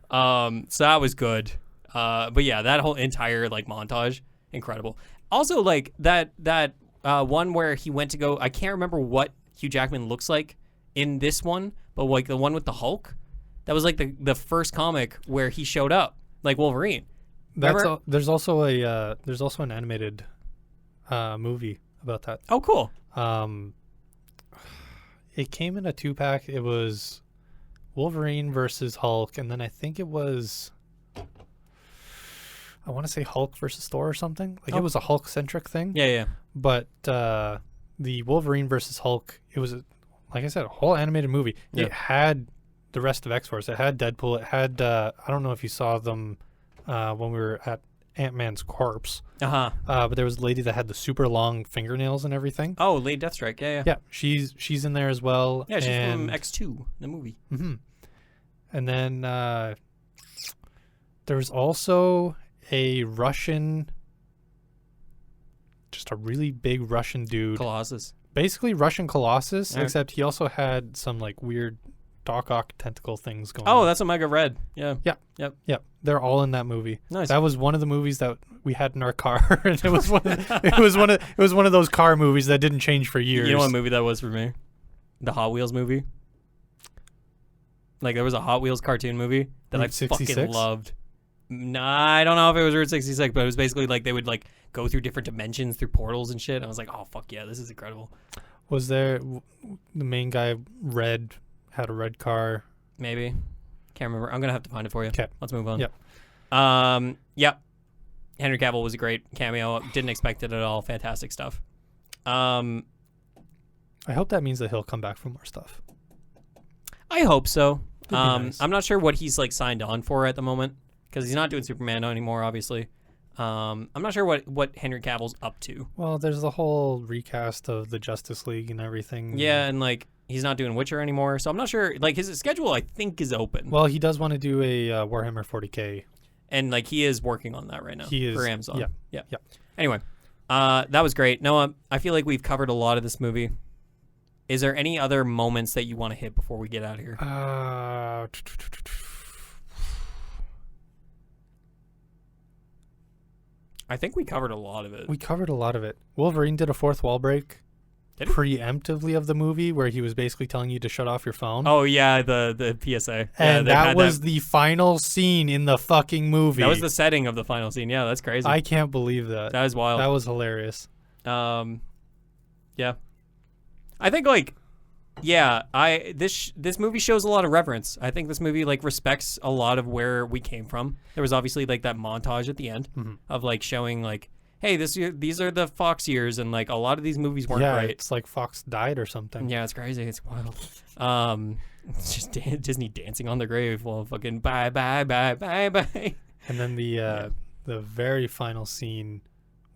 So that was good. But yeah, that whole entire like montage, incredible. Also, like that one where he went to go. I can't remember what Hugh Jackman looks like in this one, but like the one with the Hulk. That was like the first comic where he showed up, like Wolverine. There's also an animated movie about that. Oh, cool. It came in a 2-pack. It was Wolverine versus Hulk, and then I think it was, I want to say Hulk versus Thor or something. Like it was a Hulk-centric thing. Yeah. But the Wolverine versus Hulk, it was, like I said, a whole animated movie. Yeah. It had the rest of X-Force. It had Deadpool. It had, I don't know if you saw them when we were at Ant-Man's corpse. But there was a lady that had the super long fingernails and everything. Oh, Lady Deathstrike. Yeah. Yeah, she's in there as well. Yeah, she's from X2, the movie. Mm-hmm. And then there was also a Russian, just a really big Russian dude. Colossus. Basically Russian Colossus, Yeah. except he also had some like weird Doc Ock tentacle things going on. Oh, that's Omega Red. Yeah. Yeah, they're all in that movie. Nice. That was one of the movies that we had in our car, and it was one of those car movies that didn't change for years. You know what movie that was for me? The Hot Wheels movie. Like there was a Hot Wheels cartoon movie that Route I 66? fucking loved. Nah, I don't know if it was Route 66, but it was basically like they would like go through different dimensions through portals and shit. And I was like, oh fuck yeah, this is incredible. Was there the main guy had a red car? Maybe. Can't remember. I'm gonna have to find it for you. Okay. Let's move on. Yep. Yep. Henry Cavill was a great cameo. Didn't expect it at all. Fantastic stuff. I hope that means that he'll come back for more stuff. I hope so. be nice. I'm not sure what he's like signed on for at the moment because he's not doing Superman anymore, obviously. I'm not sure what Henry Cavill's up to. Well, there's the whole recast of the Justice League and everything. Yeah, and like he's not doing Witcher anymore, so I'm not sure. Like his schedule, I think, is open. Well, he does want to do a Warhammer 40K. And like he is working on that right now. He is for Amazon. Yeah. Anyway, that was great. Noah, I feel like we've covered a lot of this movie. Is there any other moments that you want to hit before we get out of here? I think we covered a lot of it. We covered a lot of it. Wolverine did a fourth wall break. Did he? Preemptively of the movie, where he was basically telling you to shut off your phone. Oh yeah, the PSA. And yeah, that was the final scene in the fucking movie. That was the setting of the final scene. Yeah, that's crazy. I can't believe that. That was wild. That was hilarious. Yeah. I think like, yeah, this movie shows a lot of reverence. I think this movie like respects a lot of where we came from. There was obviously like that montage at the end of like showing like, hey, these are the Fox years, and like a lot of these movies weren't right. It's like Fox died or something. Yeah, it's crazy. It's wild. It's just Disney dancing on the grave while fucking bye bye bye bye bye. And then the very final scene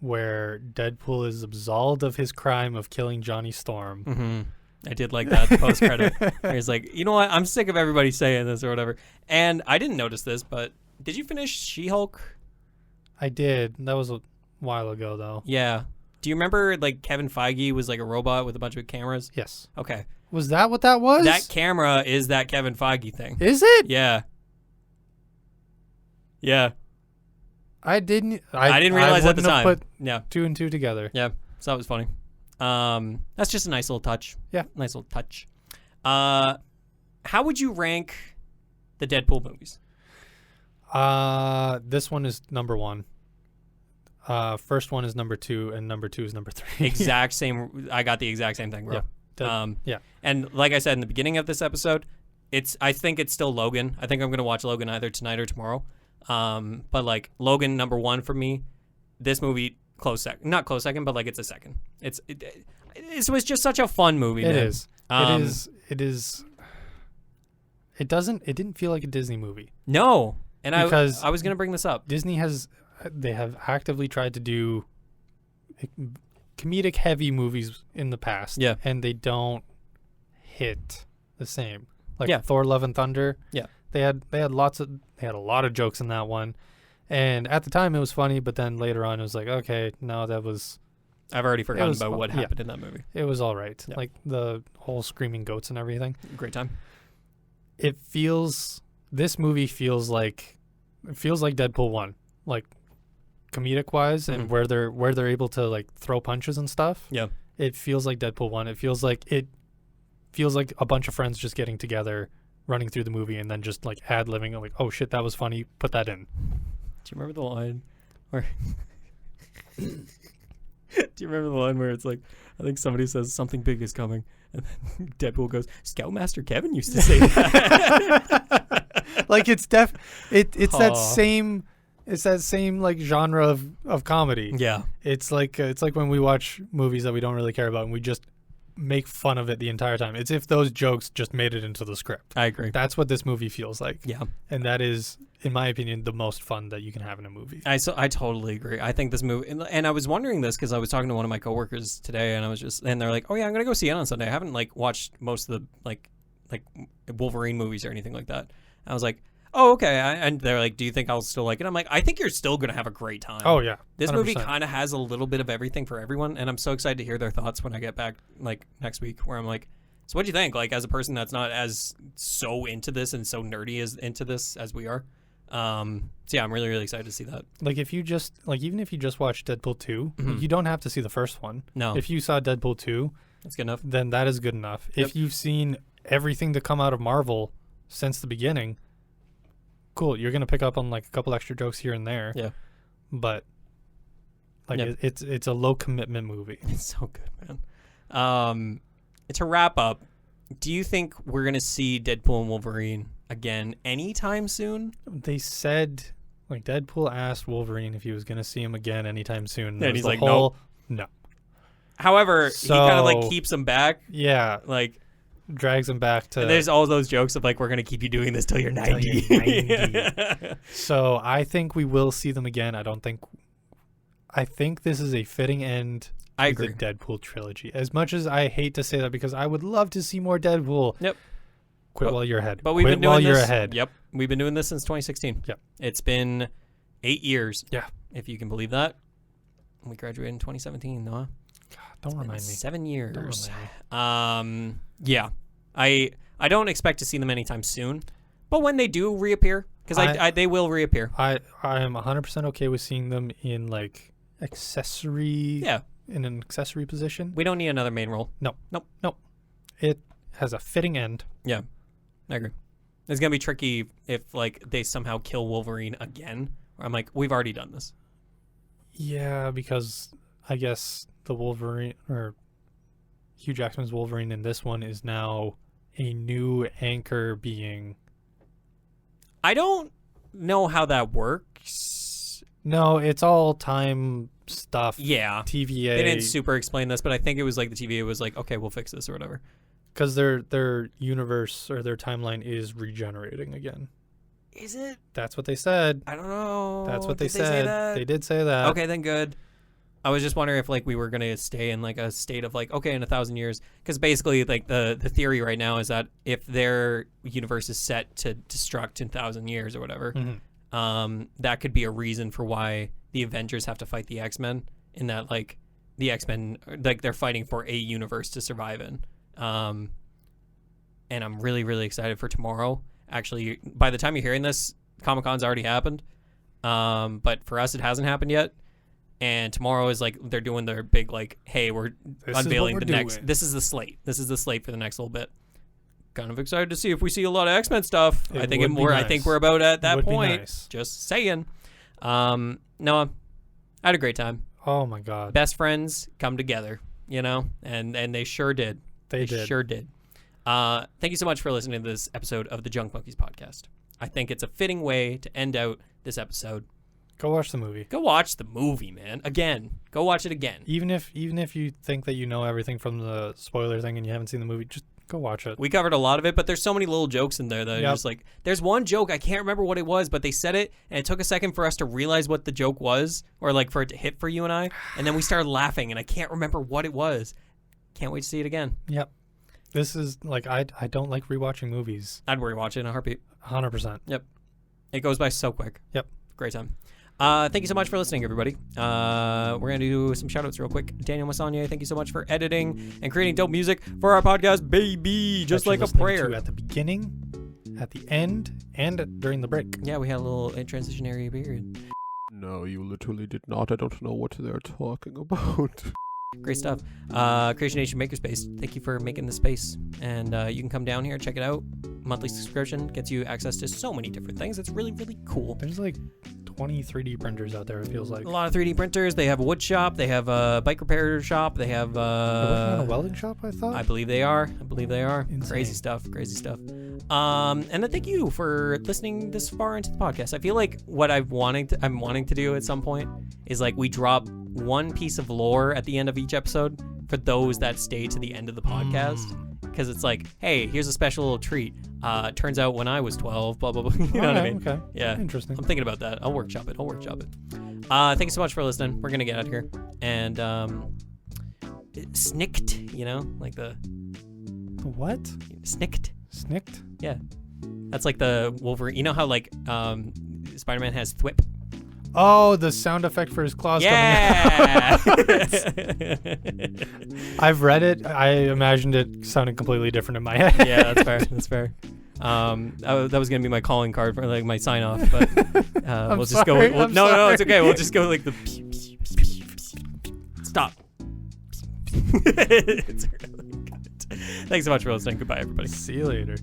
where Deadpool is absolved of his crime of killing Johnny Storm. Mm-hmm. I did like that, the post credit. He's like, you know what? I'm sick of everybody saying this or whatever. And I didn't notice this, but did you finish She-Hulk? I did. That was a while ago, though. Yeah. Do you remember like Kevin Feige was like a robot with a bunch of cameras? Yes. Okay. Was that what that was? That camera is that Kevin Feige thing. Is it? Yeah. Yeah. I didn't realize at the time. Put Yeah. 2 and 2 together. Yeah. So that was funny. That's just a nice little touch. Yeah. Nice little touch. How would you rank the Deadpool movies? This one is number 1. First one is number 2, and number 2 is number 3. Exact same. I got the exact same thing, bro. Yeah. Yeah. And like I said in the beginning of this episode, I think it's still Logan. I think I'm gonna watch Logan either tonight or tomorrow. But like Logan number 1 for me. This movie close second, not close second, but like it's a second. This was just such a fun movie, man. It is. It is. It didn't feel like a Disney movie. No. And because I was going to bring this up. Disney they have actively tried to do comedic heavy movies in the past. Yeah. And they don't hit the same. Like Yeah. Thor: Love and Thunder. Yeah. They had a lot of jokes in that one. And at the time it was funny, but then later on it was like, okay, no, that was I've already forgotten about fun. what Yeah. happened in that movie. It was all right. Yeah. Like the whole screaming goats and everything. Great time. This movie feels like Deadpool 1, like comedic wise, and where they're able to like throw punches and stuff. Yeah. It feels like Deadpool 1. It feels like a bunch of friends just getting together, running through the movie, and then just like ad-libbing, like, oh shit, that was funny, put that in. Do you remember the line where it's like, I think somebody says something big is coming, and then Deadpool goes, Scoutmaster Kevin used to say that. Like it's that same like genre of comedy. Yeah. It's like when we watch movies that we don't really care about and we just make fun of it the entire time. It's if those jokes just made it into the script. I agree. That's what this movie feels like. Yeah. And that is, in my opinion, the most fun that you can have in a movie. I totally agree. I think this movie, and I was wondering this because I was talking to one of my coworkers today, and they're like, "Oh yeah, I'm gonna go see it on Sunday." I haven't like watched most of the like Wolverine movies or anything like that. I was like, "Oh okay," and they're like, "Do you think I'll still like it?" I'm like, "I think you're still gonna have a great time." Oh yeah, 100%. This movie kind of has a little bit of everything for everyone, and I'm so excited to hear their thoughts when I get back like next week. Where I'm like, "So what do you think?" Like as a person that's not as so into this and so nerdy as into this as we are. So yeah, I'm really, really excited to see that. Like if you just even if you just watch Deadpool 2, you don't have to see the first one. No. If you saw Deadpool 2, that's good enough. Then that is good enough. Yep. If you've seen everything to come out of Marvel since the beginning, cool. You're gonna pick up on like a couple extra jokes here and there. Yeah. But like Yep. it's a low commitment movie. It's so good, man. To wrap up, do you think we're gonna see Deadpool and Wolverine again anytime soon? They said, like, Deadpool asked Wolverine if he was going to see him again anytime soon. And he's like, no. However, he kind of like So- keeps him back. Yeah, Like, drags him back to. and there's all those jokes of like, we're gonna keep you doing this till you're 90. Till you're 90. So I think we will see them again. I think this is a fitting end I to the agree. Deadpool trilogy. As much as I hate to say that because I would love to see more Deadpool. Yep. Quit while you're ahead. But we've Quit been doing while this. you're ahead. Yep, we've been doing this since 2016. Yep. It's been 8 years. Yeah. If you can believe that. We graduated in 2017, Noah. God, don't It's been remind me. 7 years. Don't remind me. Yeah. I don't expect to see them anytime soon, but when they do reappear, because they will reappear. I am 100% okay with seeing them in like accessory. Yeah. In an accessory position. We don't need another main role. No. It has a fitting end. Yeah. I agree. It's gonna be tricky if like they somehow kill Wolverine again. I'm like, we've already done this. Yeah, because I guess the Wolverine or Hugh Jackman's Wolverine in this one is now a new anchor being. I don't know how that works. No, it's all time stuff. Yeah. TVA. They didn't super explain this, but I think it was like the TVA was like, okay, we'll fix this or whatever. Because their universe or their timeline is regenerating again. Is it? That's what they said. I don't know. That's what they Did say said. that? They did say that. Okay, then good. I was just wondering if like we were gonna stay in like a state of like, okay, in 1,000 years, because basically like the theory right now is that if their universe is set to destruct in 1,000 years or whatever, that could be a reason for why the Avengers have to fight the X-Men, in that like the X-Men like they're fighting for a universe to survive in. And I'm really, really excited for tomorrow. Actually, by the time you're hearing this, Comic-Con's already happened. But for us, it hasn't happened yet. And tomorrow is like, they're doing their big, like, hey, we're unveiling the next. This is the slate. This is the slate for the next little bit. Kind of excited to see if we see a lot of X-Men stuff. I think we're about at that point. Nice. Just saying. Noah, I had a great time. Oh my God. Best friends come together, you know, and they sure did. They sure did. Thank you so much for listening to this episode of the Junk Monkeys podcast. I think it's a fitting way to end out this episode. Go watch the movie. Go watch the movie, man. Again. Go watch it again. Even if you think that you know everything from the spoiler thing and you haven't seen the movie, just go watch it. We covered a lot of it, but there's so many little jokes in there that are just like, there's one joke, I can't remember what it was, but they said it, and it took a second for us to realize what the joke was, or like for it to hit for you and I, and then we started laughing, and I can't remember what it was. Can't wait to see it again. Yep. This is like, I don't like rewatching movies. I'd rewatch it in a heartbeat. 100%. Yep. It goes by so quick. Yep. Great time. Thank you so much for listening, everybody. We're going to do some shout-outs real quick. Daniel Mosionier, thank you so much for editing and creating dope music for our podcast, baby. Just like a prayer. At the beginning, at the end, and during the break. Yeah, we had a little transitionary period. No, you literally did not. I don't know what they're talking about. Great stuff. Creation Nation Makerspace, thank you for making the space. And you can come down here, check it out. Monthly subscription gets you access to so many different things. It's really, really cool. There's like 20 3D printers out there, it feels like. A lot of 3D printers. They have a wood shop. They have a bike repair shop. They have They're working on a welding shop, I thought? I believe they are. Insane. Crazy stuff. And then thank you for listening this far into the podcast. I feel like what I'm wanting to do at some point is like we drop one piece of lore at the end of each episode for those that stay to the end of the podcast. Because it's like, hey, here's a special little treat. Turns out when I was 12, blah, blah, blah. You know what I mean? Okay. Yeah. Interesting. I'm thinking about that. I'll workshop it. Thank you so much for listening. We're going to get out of here. And snicked, you know, like the... What? Snicked. Snicked? Yeah. That's like the Wolverine. You know how like Spider-Man has thwip? Oh, the sound effect for his claws coming out. I've read it. I imagined it sounding completely different in my head. Yeah, that's fair. That was gonna be my calling card for like my sign off, but we'll just go. No, it's okay. We'll just go like the. Stop. It's really good. Thanks so much for listening. Goodbye, everybody. See you later.